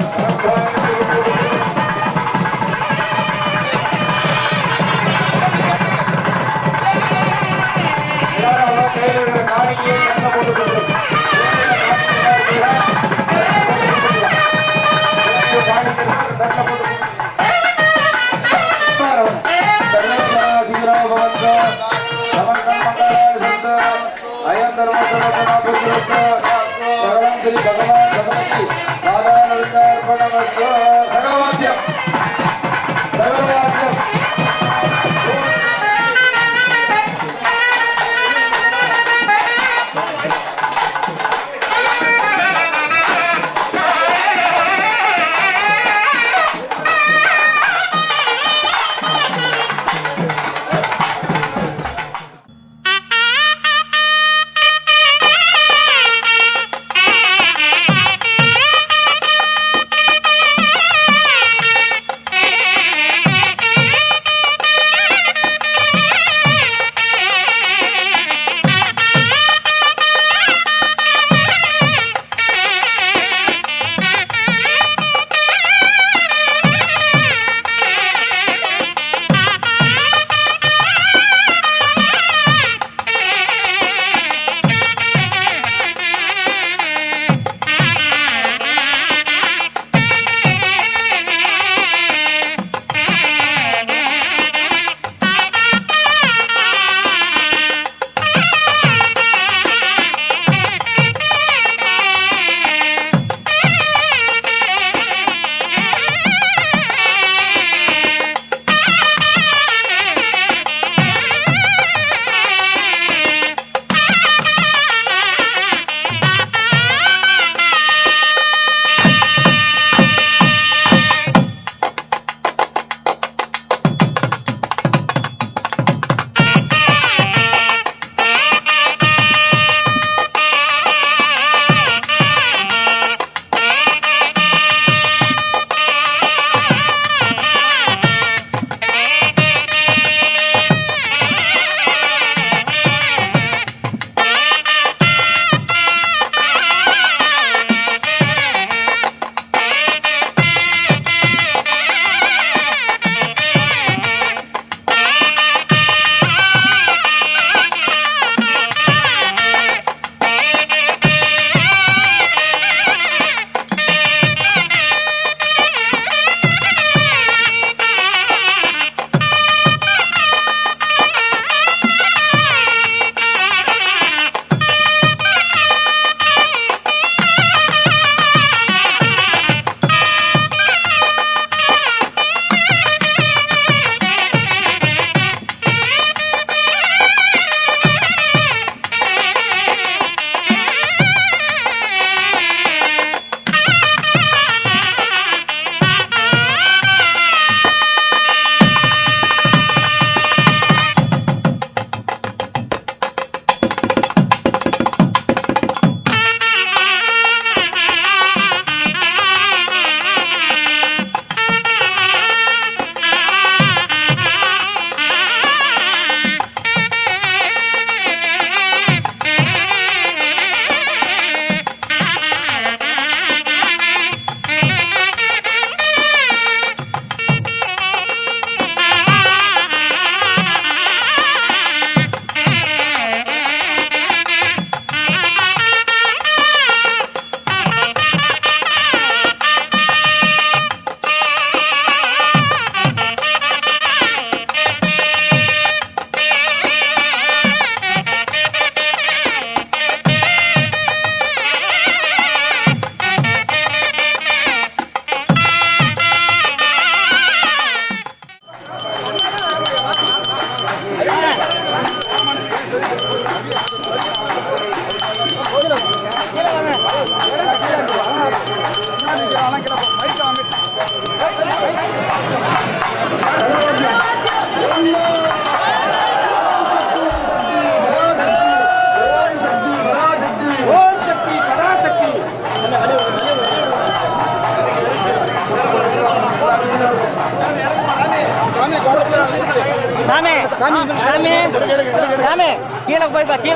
சாமி கீழே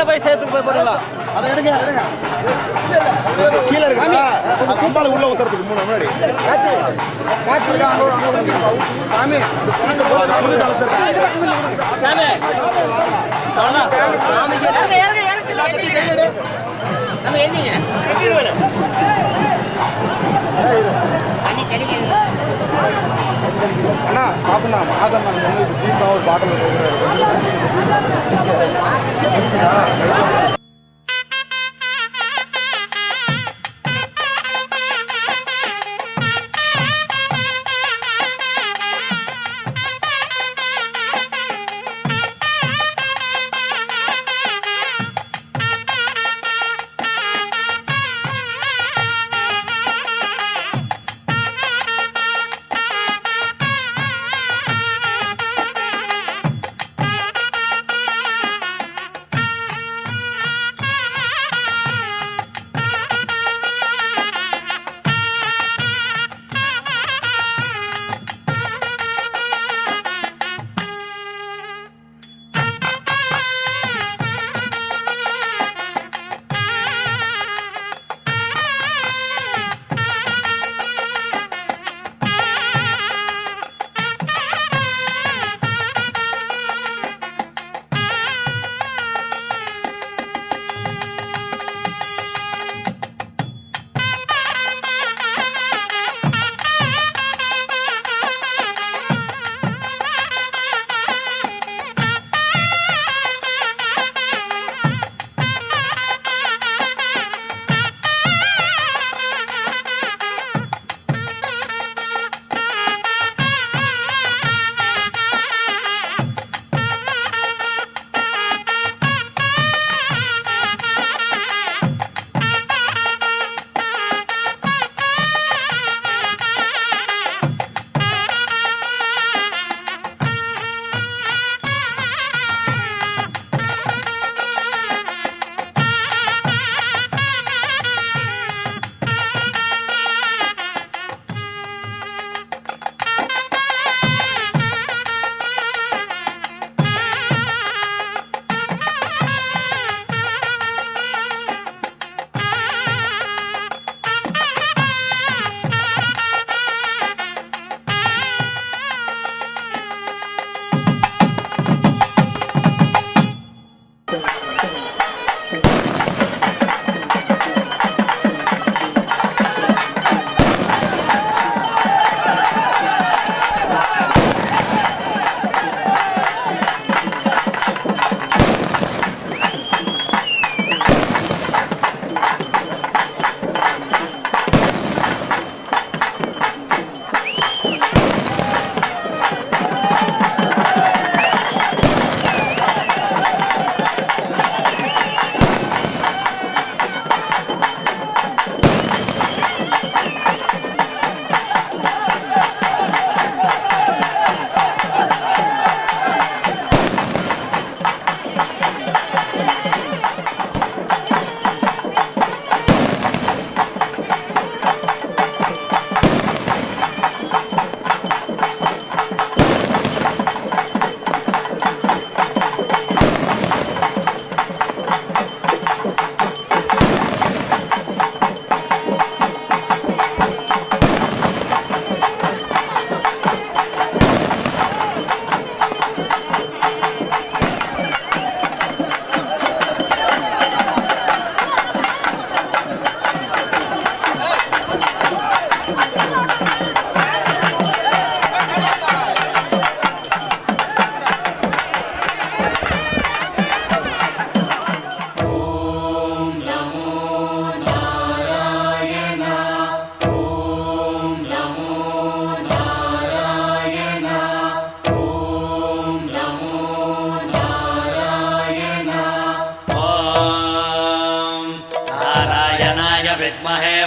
போய் சேர்த்துக்கு போய் போடலாம். அதை எடுங்க கீழே இருக்கு கம்பால உள்ள ஊத்துறதுக்கு முன்னாடி சாமி அண்ணா பாப்பண்ணா மாதம் ஒரு பாட்டில்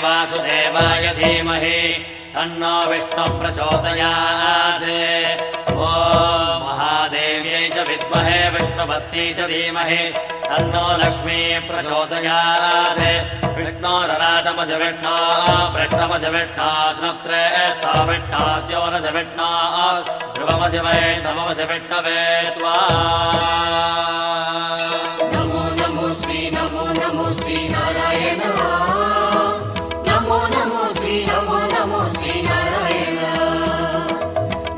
वासुदेवाय धीमहि तन्नो विष्णु प्रचोदयात् ॐ महादेव्यै च विद्महे विष्णुपत्न्यै च धीमहि तन्नो लक्ष्मी प्रचोदयात् विष्णोरराट तमजविष्णा पृष्ठमजविष्णाश्नप्त्रे स्थाविष्णास्योरजविष्णा ध्रुवमशिवै तमवशविष्णवे त्वा नमो नमो श्री नारायण नमो नमो श्री नारायण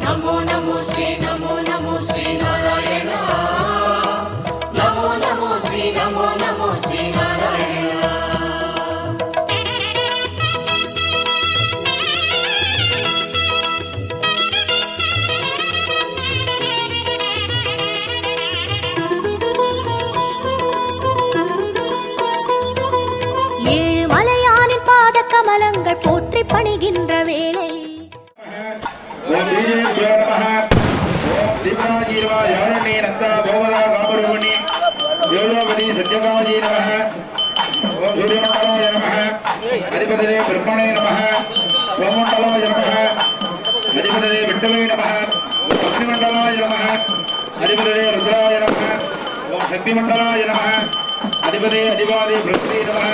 नमो नमो श्री नारायण नमो नमो श्री नारायण ஏழு மலையானின் பாத கமலங்கள் போற்றி பணிகின்ற வேளை ஓம் பீஜேபியோ நமः ஓம் தீபராஜீர்வாயாரண்யே நந்தா போகதா காமரூபிணி யோகவதி சத்யகாஜி நமः ஓம் சூரியமண்டலாய நமः அதிபதே பிரம்மணே நமः சோமமண்டலாய நமः அதிபதே விட்டவே நமः அக்னிமண்டலாய நமः அதிபதே ருத்ராய நமः ஓம் சக்திமண்டலாய நமः அதிபதே அதிபாதி பிரஸ்தி நமः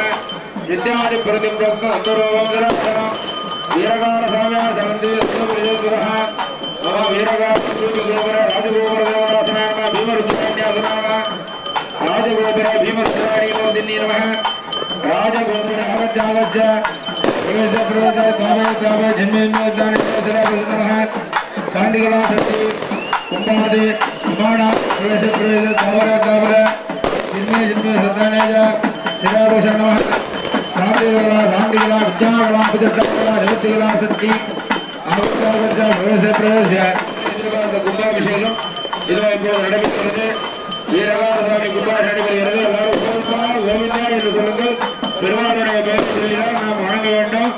வித்யாதி பிரதிப்ரத்ன அந்தரோகம் ஜலக்ஷணம் வீரகார சாமியா சரந்தி சுரபுரேஸ்வரः மம வீரகார ராஜகோபுர தேவதாசனான பீமருத்ராண்யாசனான ராஜகோபுர பீமருத்ராணி மோதினி நமः ராஜகோபுர ஆகஜ பிரவேச காம ஜன்மோஜானி நமः சாண்டிகலா சக்தி கும்பாதி குமாரா பிரவேச காமர ஜன்மே சத்தானேஜ சிராபூஷண நமः சாந்திகலா வித்யாகலா புஜட்டகலா நிவர்த்திகலா சக்தி ஆவர்த்தாவர்த்தா பிரவேச கும்பாபிஷேகம் இதோ இப்போது நடைபெறுகிறது. வீரகாரசாமி கும்பாபிஷேகம் நடைபெறுகிறது. எல்லாரும் கோவிந்தா என்று சொல்லுங்கள். பெருமாளுடைய பேரில் நாம் வணங்க வேண்டும்.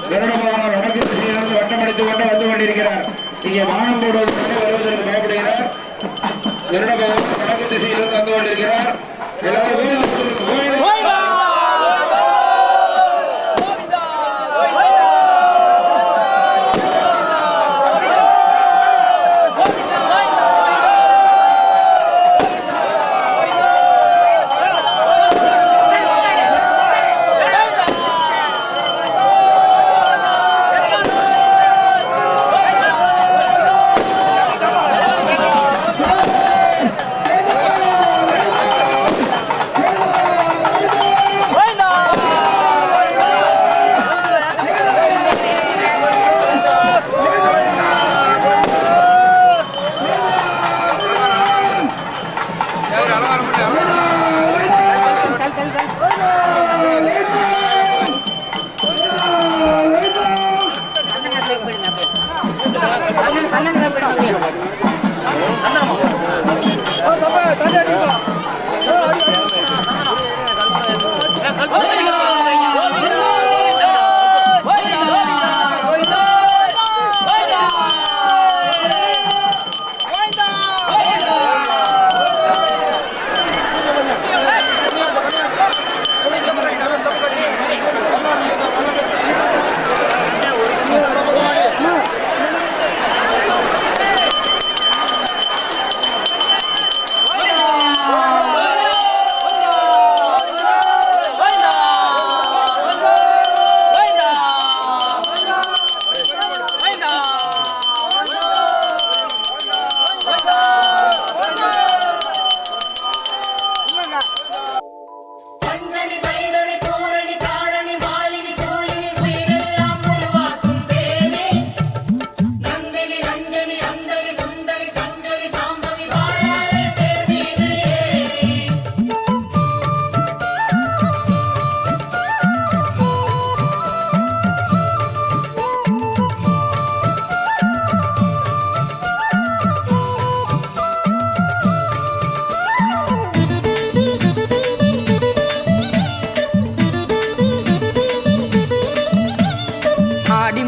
கருட பகவான் வடக்கு திசையிலிருந்து வட்டமடித்துக் கொண்டு வந்து கொண்டிருக்கிறார். இங்கே வானம் போடுவதற்கு வருவதற்கு பயப்படுகிறார். கருட பகவான் வடக்கு திசையிலிருந்து வந்து கொண்டிருக்கிறார். எல்லாரும்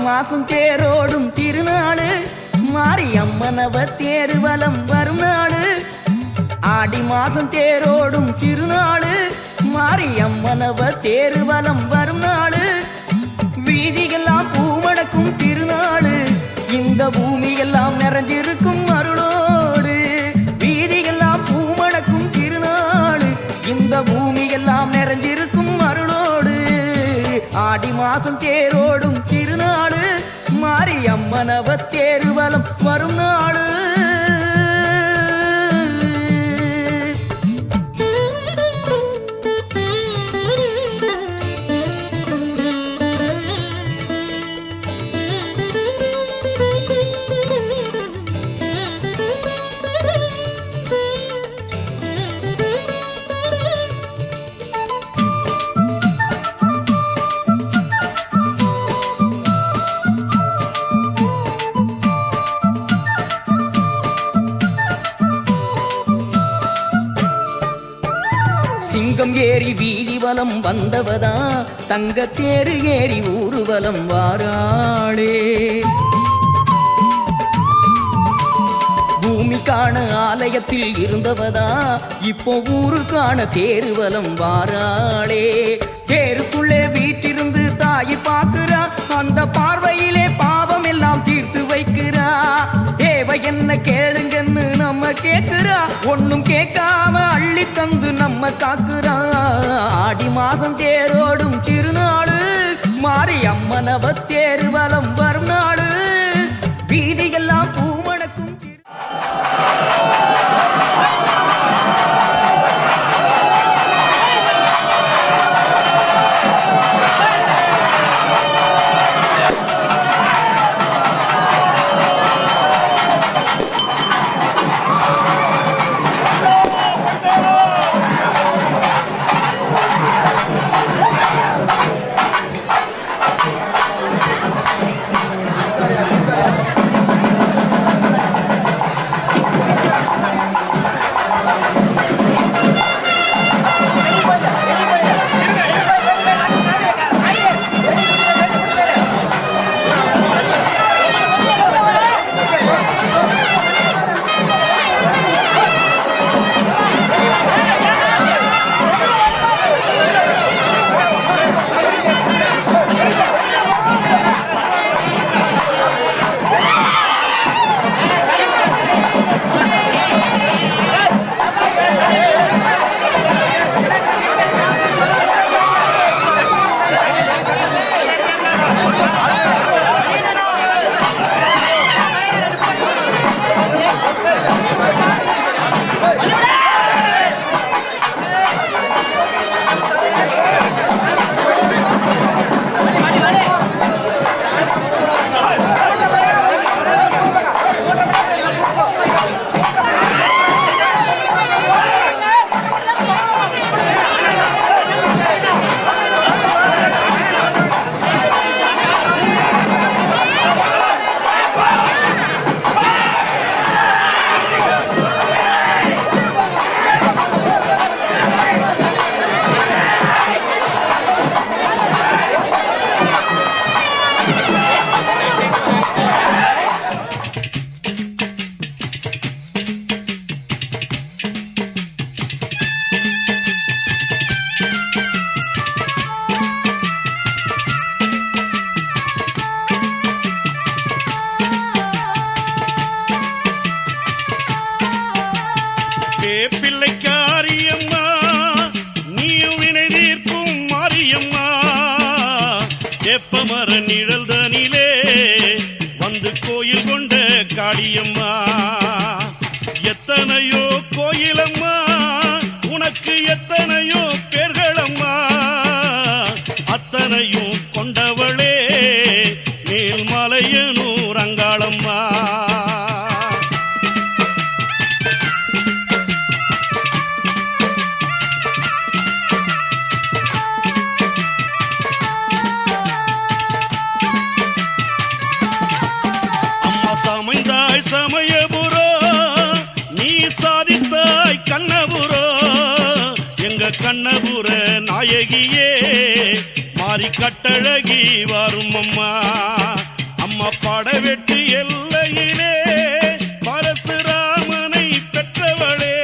மாசும் தேரோடும் திருநாடு மாரியம்மனவ தேர்வலம் வரும் நாடு. ஆடி மாசம் தேரோடும் திருநாடு மாரியம்மனவ தேர்வலம் வரும் நாடு. வீதியெல்லாம் பூமணக்கும் திருநாடு இந்த பூமியெல்லாம் நிறைஞ்சிருக்கும் அருளோடு. வீதியெல்லாம் பூமணக்கும் திருநாடு இந்த பூமியெல்லாம் நிறைஞ்சிருக்கும் அருளோடு. ஆடி மாசம் தேரோடும் திருநாடு மாரியம்மனவ தேருவலம் வரும் நாடு. சிங்கம் ஏறி வீதி வலம் வந்தவதா தங்க தேரு ஏறி ஊர்வலம் வாராளே. பூமி காண ஆலயத்தில் இருந்தவதா இப்போ ஊரு காண தேருவலம் வாராளே. தேருக்குள்ளே வீட்டிருந்து தாயை பார்க்கிறா, அந்த பார்வையிலே பாவம் எல்லாம் தீர்த்து வைக்கிறா. தேவை என்ன கேளுங்கன்னு நம்ம கேட்கிறா, ஒன்னும் கேட்காம அள்ளி தந்து நம்ம காக்குறா. ஆடி மாசம் தேரோடும் திருநாடு மாரியம்மனவ தேருவலம் வரும் நாடு. வீதியெல்லாம் பூமணக்கும் வேப்பமர நிழல் தனிலே வந்து கோயில் கொண்ட காளியம்மா. எத்தனையோ கோயிலம்மா உனக்கு எத்தனையோ பேர்களம்மா, அத்தனையும் கொண்டவளே மேல்மலையனூர் அங்காளம்மா. சமயபுரோ நீ சாதித்தாய் கண்ணபுரோ, எங்க கண்ணபுர நாயகியே மாறி கட்டழகி வரும் அம்மா. அம்மா படவெட்டு எல்லையிலே பரசுராமனை பெற்றவளே,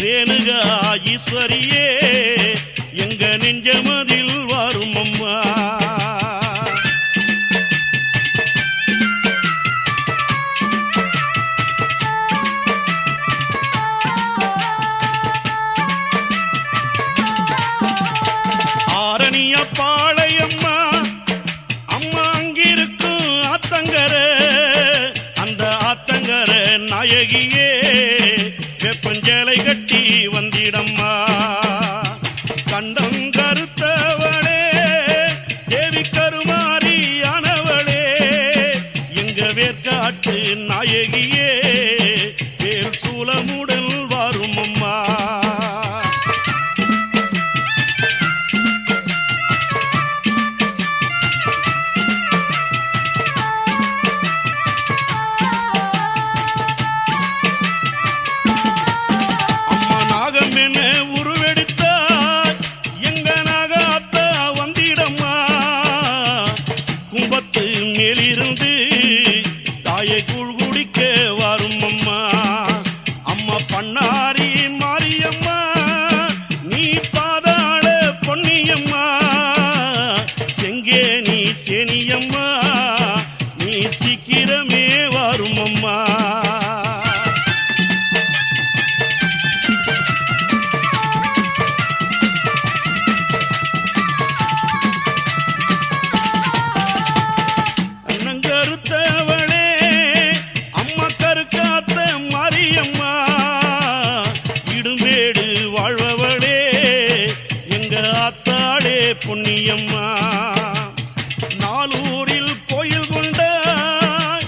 ரேணுகா ஈஸ்வரியே எங்க நெஞ்சமதில் வரும் அம்மா. ஆரணிய பாளையம்மா அம்மா அங்கிருக்கும் ஆத்தங்கர அந்த ஆத்தங்கர நாயகியே வெப்பஞ்சலை கட்டி வந்திடம்மா கண்டம் கருத்தவளே தேவி கருமாரியானவளே எங்க வேற்காட்டு நாயகியே வேல் சூலமுடல் வாரும் அம்மா மேலிருந்து தாயை கூழ் குடிக்க வரும் அம்மா அம்மா பண்ணாரி மாரியம்மா நீ பாதாள பொன்னியம்மா செங்கேனி சேனியம்மா நீ சீக்கிரமே வரும் அம்மா பொன்னியம்மா நாலூரில் கோயில் கொண்டாய்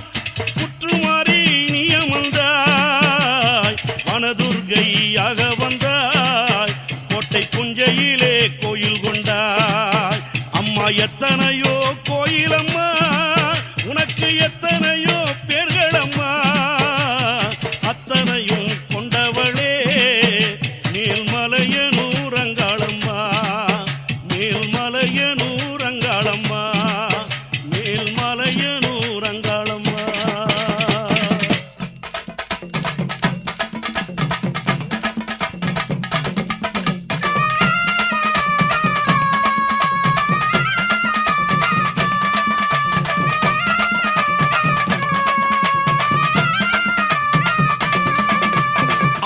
புற்றுமாறி நியமந்தாய் வனதுர்கையாக வந்தாய் கோட்டை புஞ்சையிலே கோயில் கொண்டாய் அம்மா எத்தனையோ கோயிலம்மா உனக்கு எத்தனையோ பேர்களம்மா அத்தனையும் கொண்டவளே மேல்மலையனூரங்காளம்மா மேல்மலையனூரங்காளம்மா மேல்மலையனூரங்காளம்மா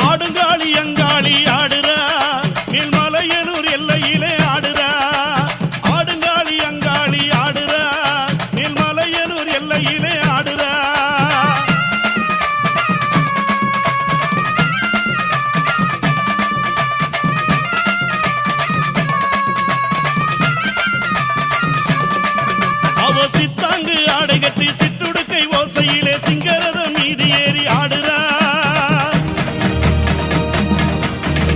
ஆடுங்காளி அங்காளி ஆடுறா மேல்மலையனூர் எல்லையிலே ஆடுறா ஆடுங்காளி அங்காளி ஆடுறா மேல்மலையனூர் எல்லையிலே ஆடுறா அவ சித்தாங்கு ஆடை கட்டி சிற்றுடுக்கை ஓசையிலே சிங்கரதம் மீது ஏறி ஆடுறா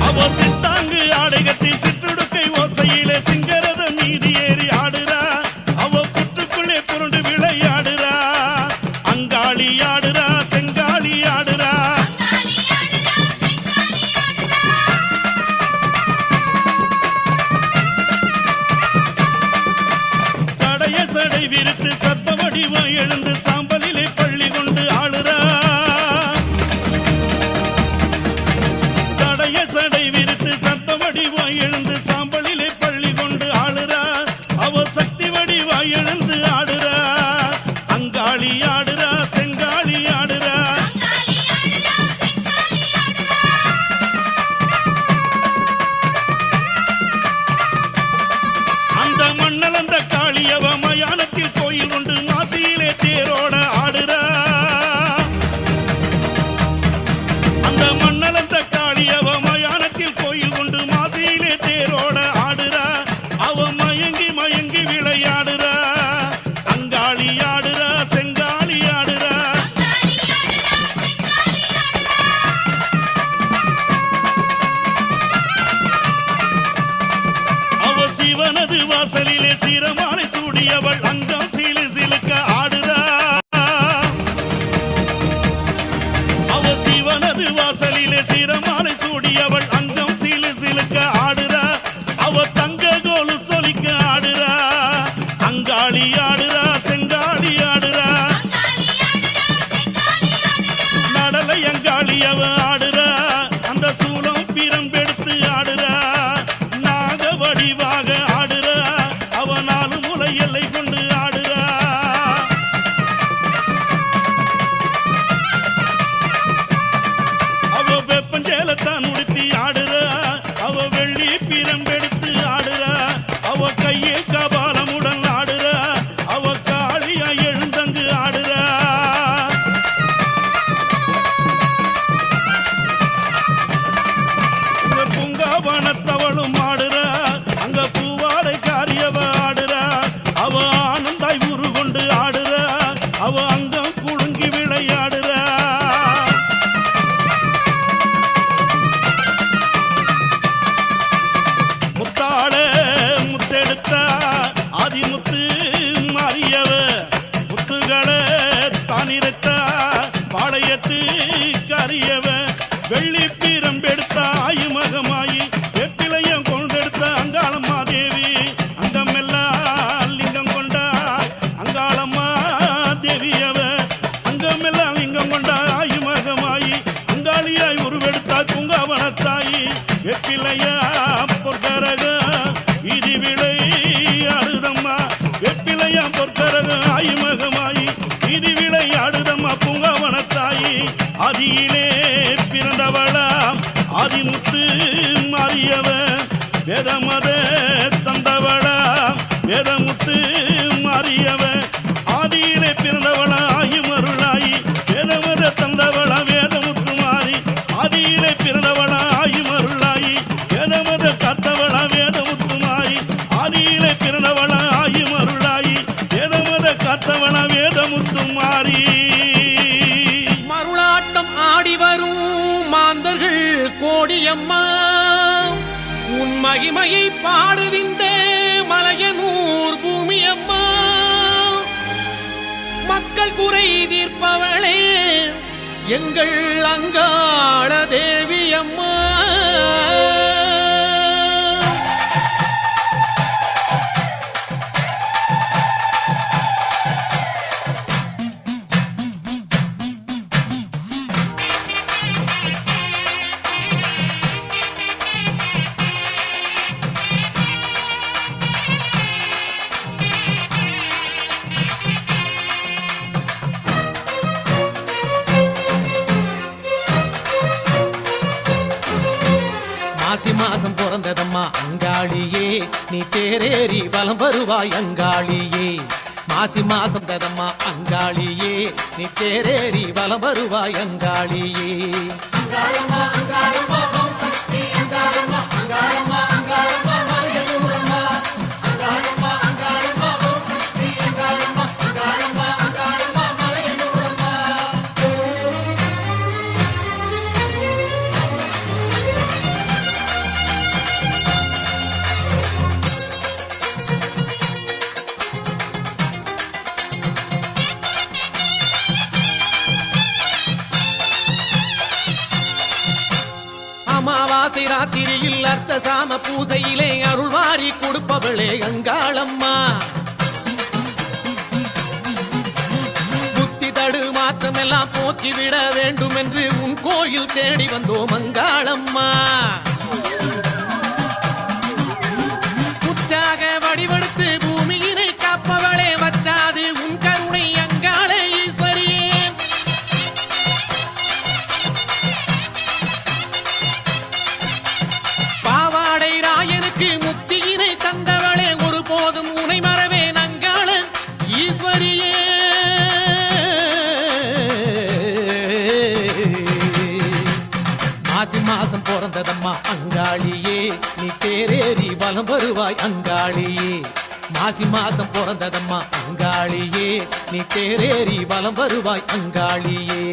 அவ சித்தாங்கு ஆடை கட்டி சிற்றுடுக்கை ஓசையிலே சிங்கரத மீதி ஏறி ஆடுறா அவ புற்றுக்குள்ளே புரண்டு விளையாடுறா அங்காளி ஆடுறா செங்காளி ஆடுறா சடைய சடை விரித்து சத்த வடிவம் எழுந்து சாம்பலிலே பள்ளி கொண்டு ஆடுறா சடைய சடை விரித்து சத்த வடிவம் எழுந்து சாம்பலிலே பள்ளி கொண்டு ஆடுறா அவ சக்தி வடிவாய் எழுந்து ஆடுறா அங்காளி ஆடுறா செங்காளி ஆடுறா அந்த மண்ணளந்த காளியவ மயானத்தில் கோயில் கொண்டு மாசியிலே தேரோட ஆடுறா அந்த மண்ணளந்த காளியவ மயானத்தில் கோயில் கொண்டு மாசியிலே தேரோட ஆடுறா அவ மயங்கி மயங்கி விளையாடுறா அங்காளி ஆடுறா செங்காளி ஆடுறா அவ சிவனது வாசலிலே சிரமாலை சூடியவள் அங்கம் சிலு சிலுக்க ஆடுறா அவ சிவனது வாசலிலே சிரமாலை சூடியவள் அங்கம் சிலு சிலுக்க ஆடுறா அவ தங்க கோலு சொலிக்க ஆடுறா அங்காளி ஆடுறா செங்காளி ஆடுறா நடலை அங்காளி அவ ஆடுறா அந்த சூலம் பிரம்பெடுத்து ஆடுறா நாக வடிவாக ஆடுறா அவ நாலும் கையில் கபாலமுடன் ஆடுறா அவ காளியா எழுந்தங்கு ஆடுறா உங்க பூங்காவனத்தவளும் ஆடுறா அங்க பூவாடை காரியவ ஆடுறா அவ ஆனந்தாய் உரு கொண்டு ஆடுறா அவ அங்கம் குலுங்கி விளையாடுறா முத்தாள முத்தெடுத்தா ஆதிமுத்து மாறியவ முத்துகளை தானிரத்தா பாளையத்து கரியவ வெள்ளி பீரம்பெடுத்த ஆயுமகமாயி வெப்பிலையம் கொண்டெடுத்த அங்காளம்மா தேவி அங்கமெல்லாம் லிங்கம் கொண்டா அங்காளம்மா தேவியவ அங்கமெல்லாம் லிங்கம் கொண்டா ஆயுமகமாயி அங்காளியாய் உருவெடுத்தாய் பூங்காவனத்தாயி வெப்பிலையா பொற்கரக இது விளையாடுதம்மா வெப்பிலையா பொற்கரக ஆயுமகமாயி இது விளையாடுதம்மா பூங்காவனத்தாயி ஆதியிலே பிறந்தவளாம் ஆதிமுத்து மாறியவ வேதமத தந்தவளாம் வேதமுத்து மாறியவ ஆதியிலே பிறந்தவளா ஆயுமருளாயி வேதமத தந்தவளா வேதமுத்து மாறி ஆதியிலே பிறந்தவளா ஆயுமருளாயி வேதமத காத்தவளா வேதமுத்து மாறி ஆதியிலே பிறந்தவளா ஆயுமருளாயி வேதமத காத்தவளா வேதமுத்து மாறி மருளாட்டம் ஆடி வரும் மாந்தர்கள் கோடியம்மா உன் மகிமையை பாடுகின்ற மலையனூர் பூமியம்மா மக்கள் குறை தீர்ப்பவளே எங்கள் அங்காள தேவியம்மா மாசி மாசம் பிறந்ததம்மா அங்காளியே நீ தேரேறி வலம் வருவாய் அங்காளியே மாசி மாசம் ததம்மா அங்காளியே நீ தேரேறி வலம் வருவாய் அங்காளியே அமாவாசை ராத்திரியில் அர்த்த சாம பூசையிலே அருள்வாரி கொடுப்பவளே அங்காளம்மா புத்தி தடு மாற்றமெல்லாம் போக்கிவிட வேண்டும் என்று உன் கோயில் தேடி வந்தோம் அங்காளம்மா உற்சாக வடிவெடுத்து பூமியினை காப்பவளே வற்றாது உன் கருணை அங்காள ஈஸ்வரியே பாவாடை ராயனுக்கு முத்தியினை தந்தவளே ஒருபோதும் உனை மறவேன் அங்காள ஈஸ்வரியே மாசி மாசம் பிறந்ததம்மா அங்காளியே நீ தேரேறி வலம் வருவாய் அங்காளியே மாசி மாசம் பிறந்ததம்மா அங்காளியே நீ தேரேறி வலம் வருவாய் அங்காளியே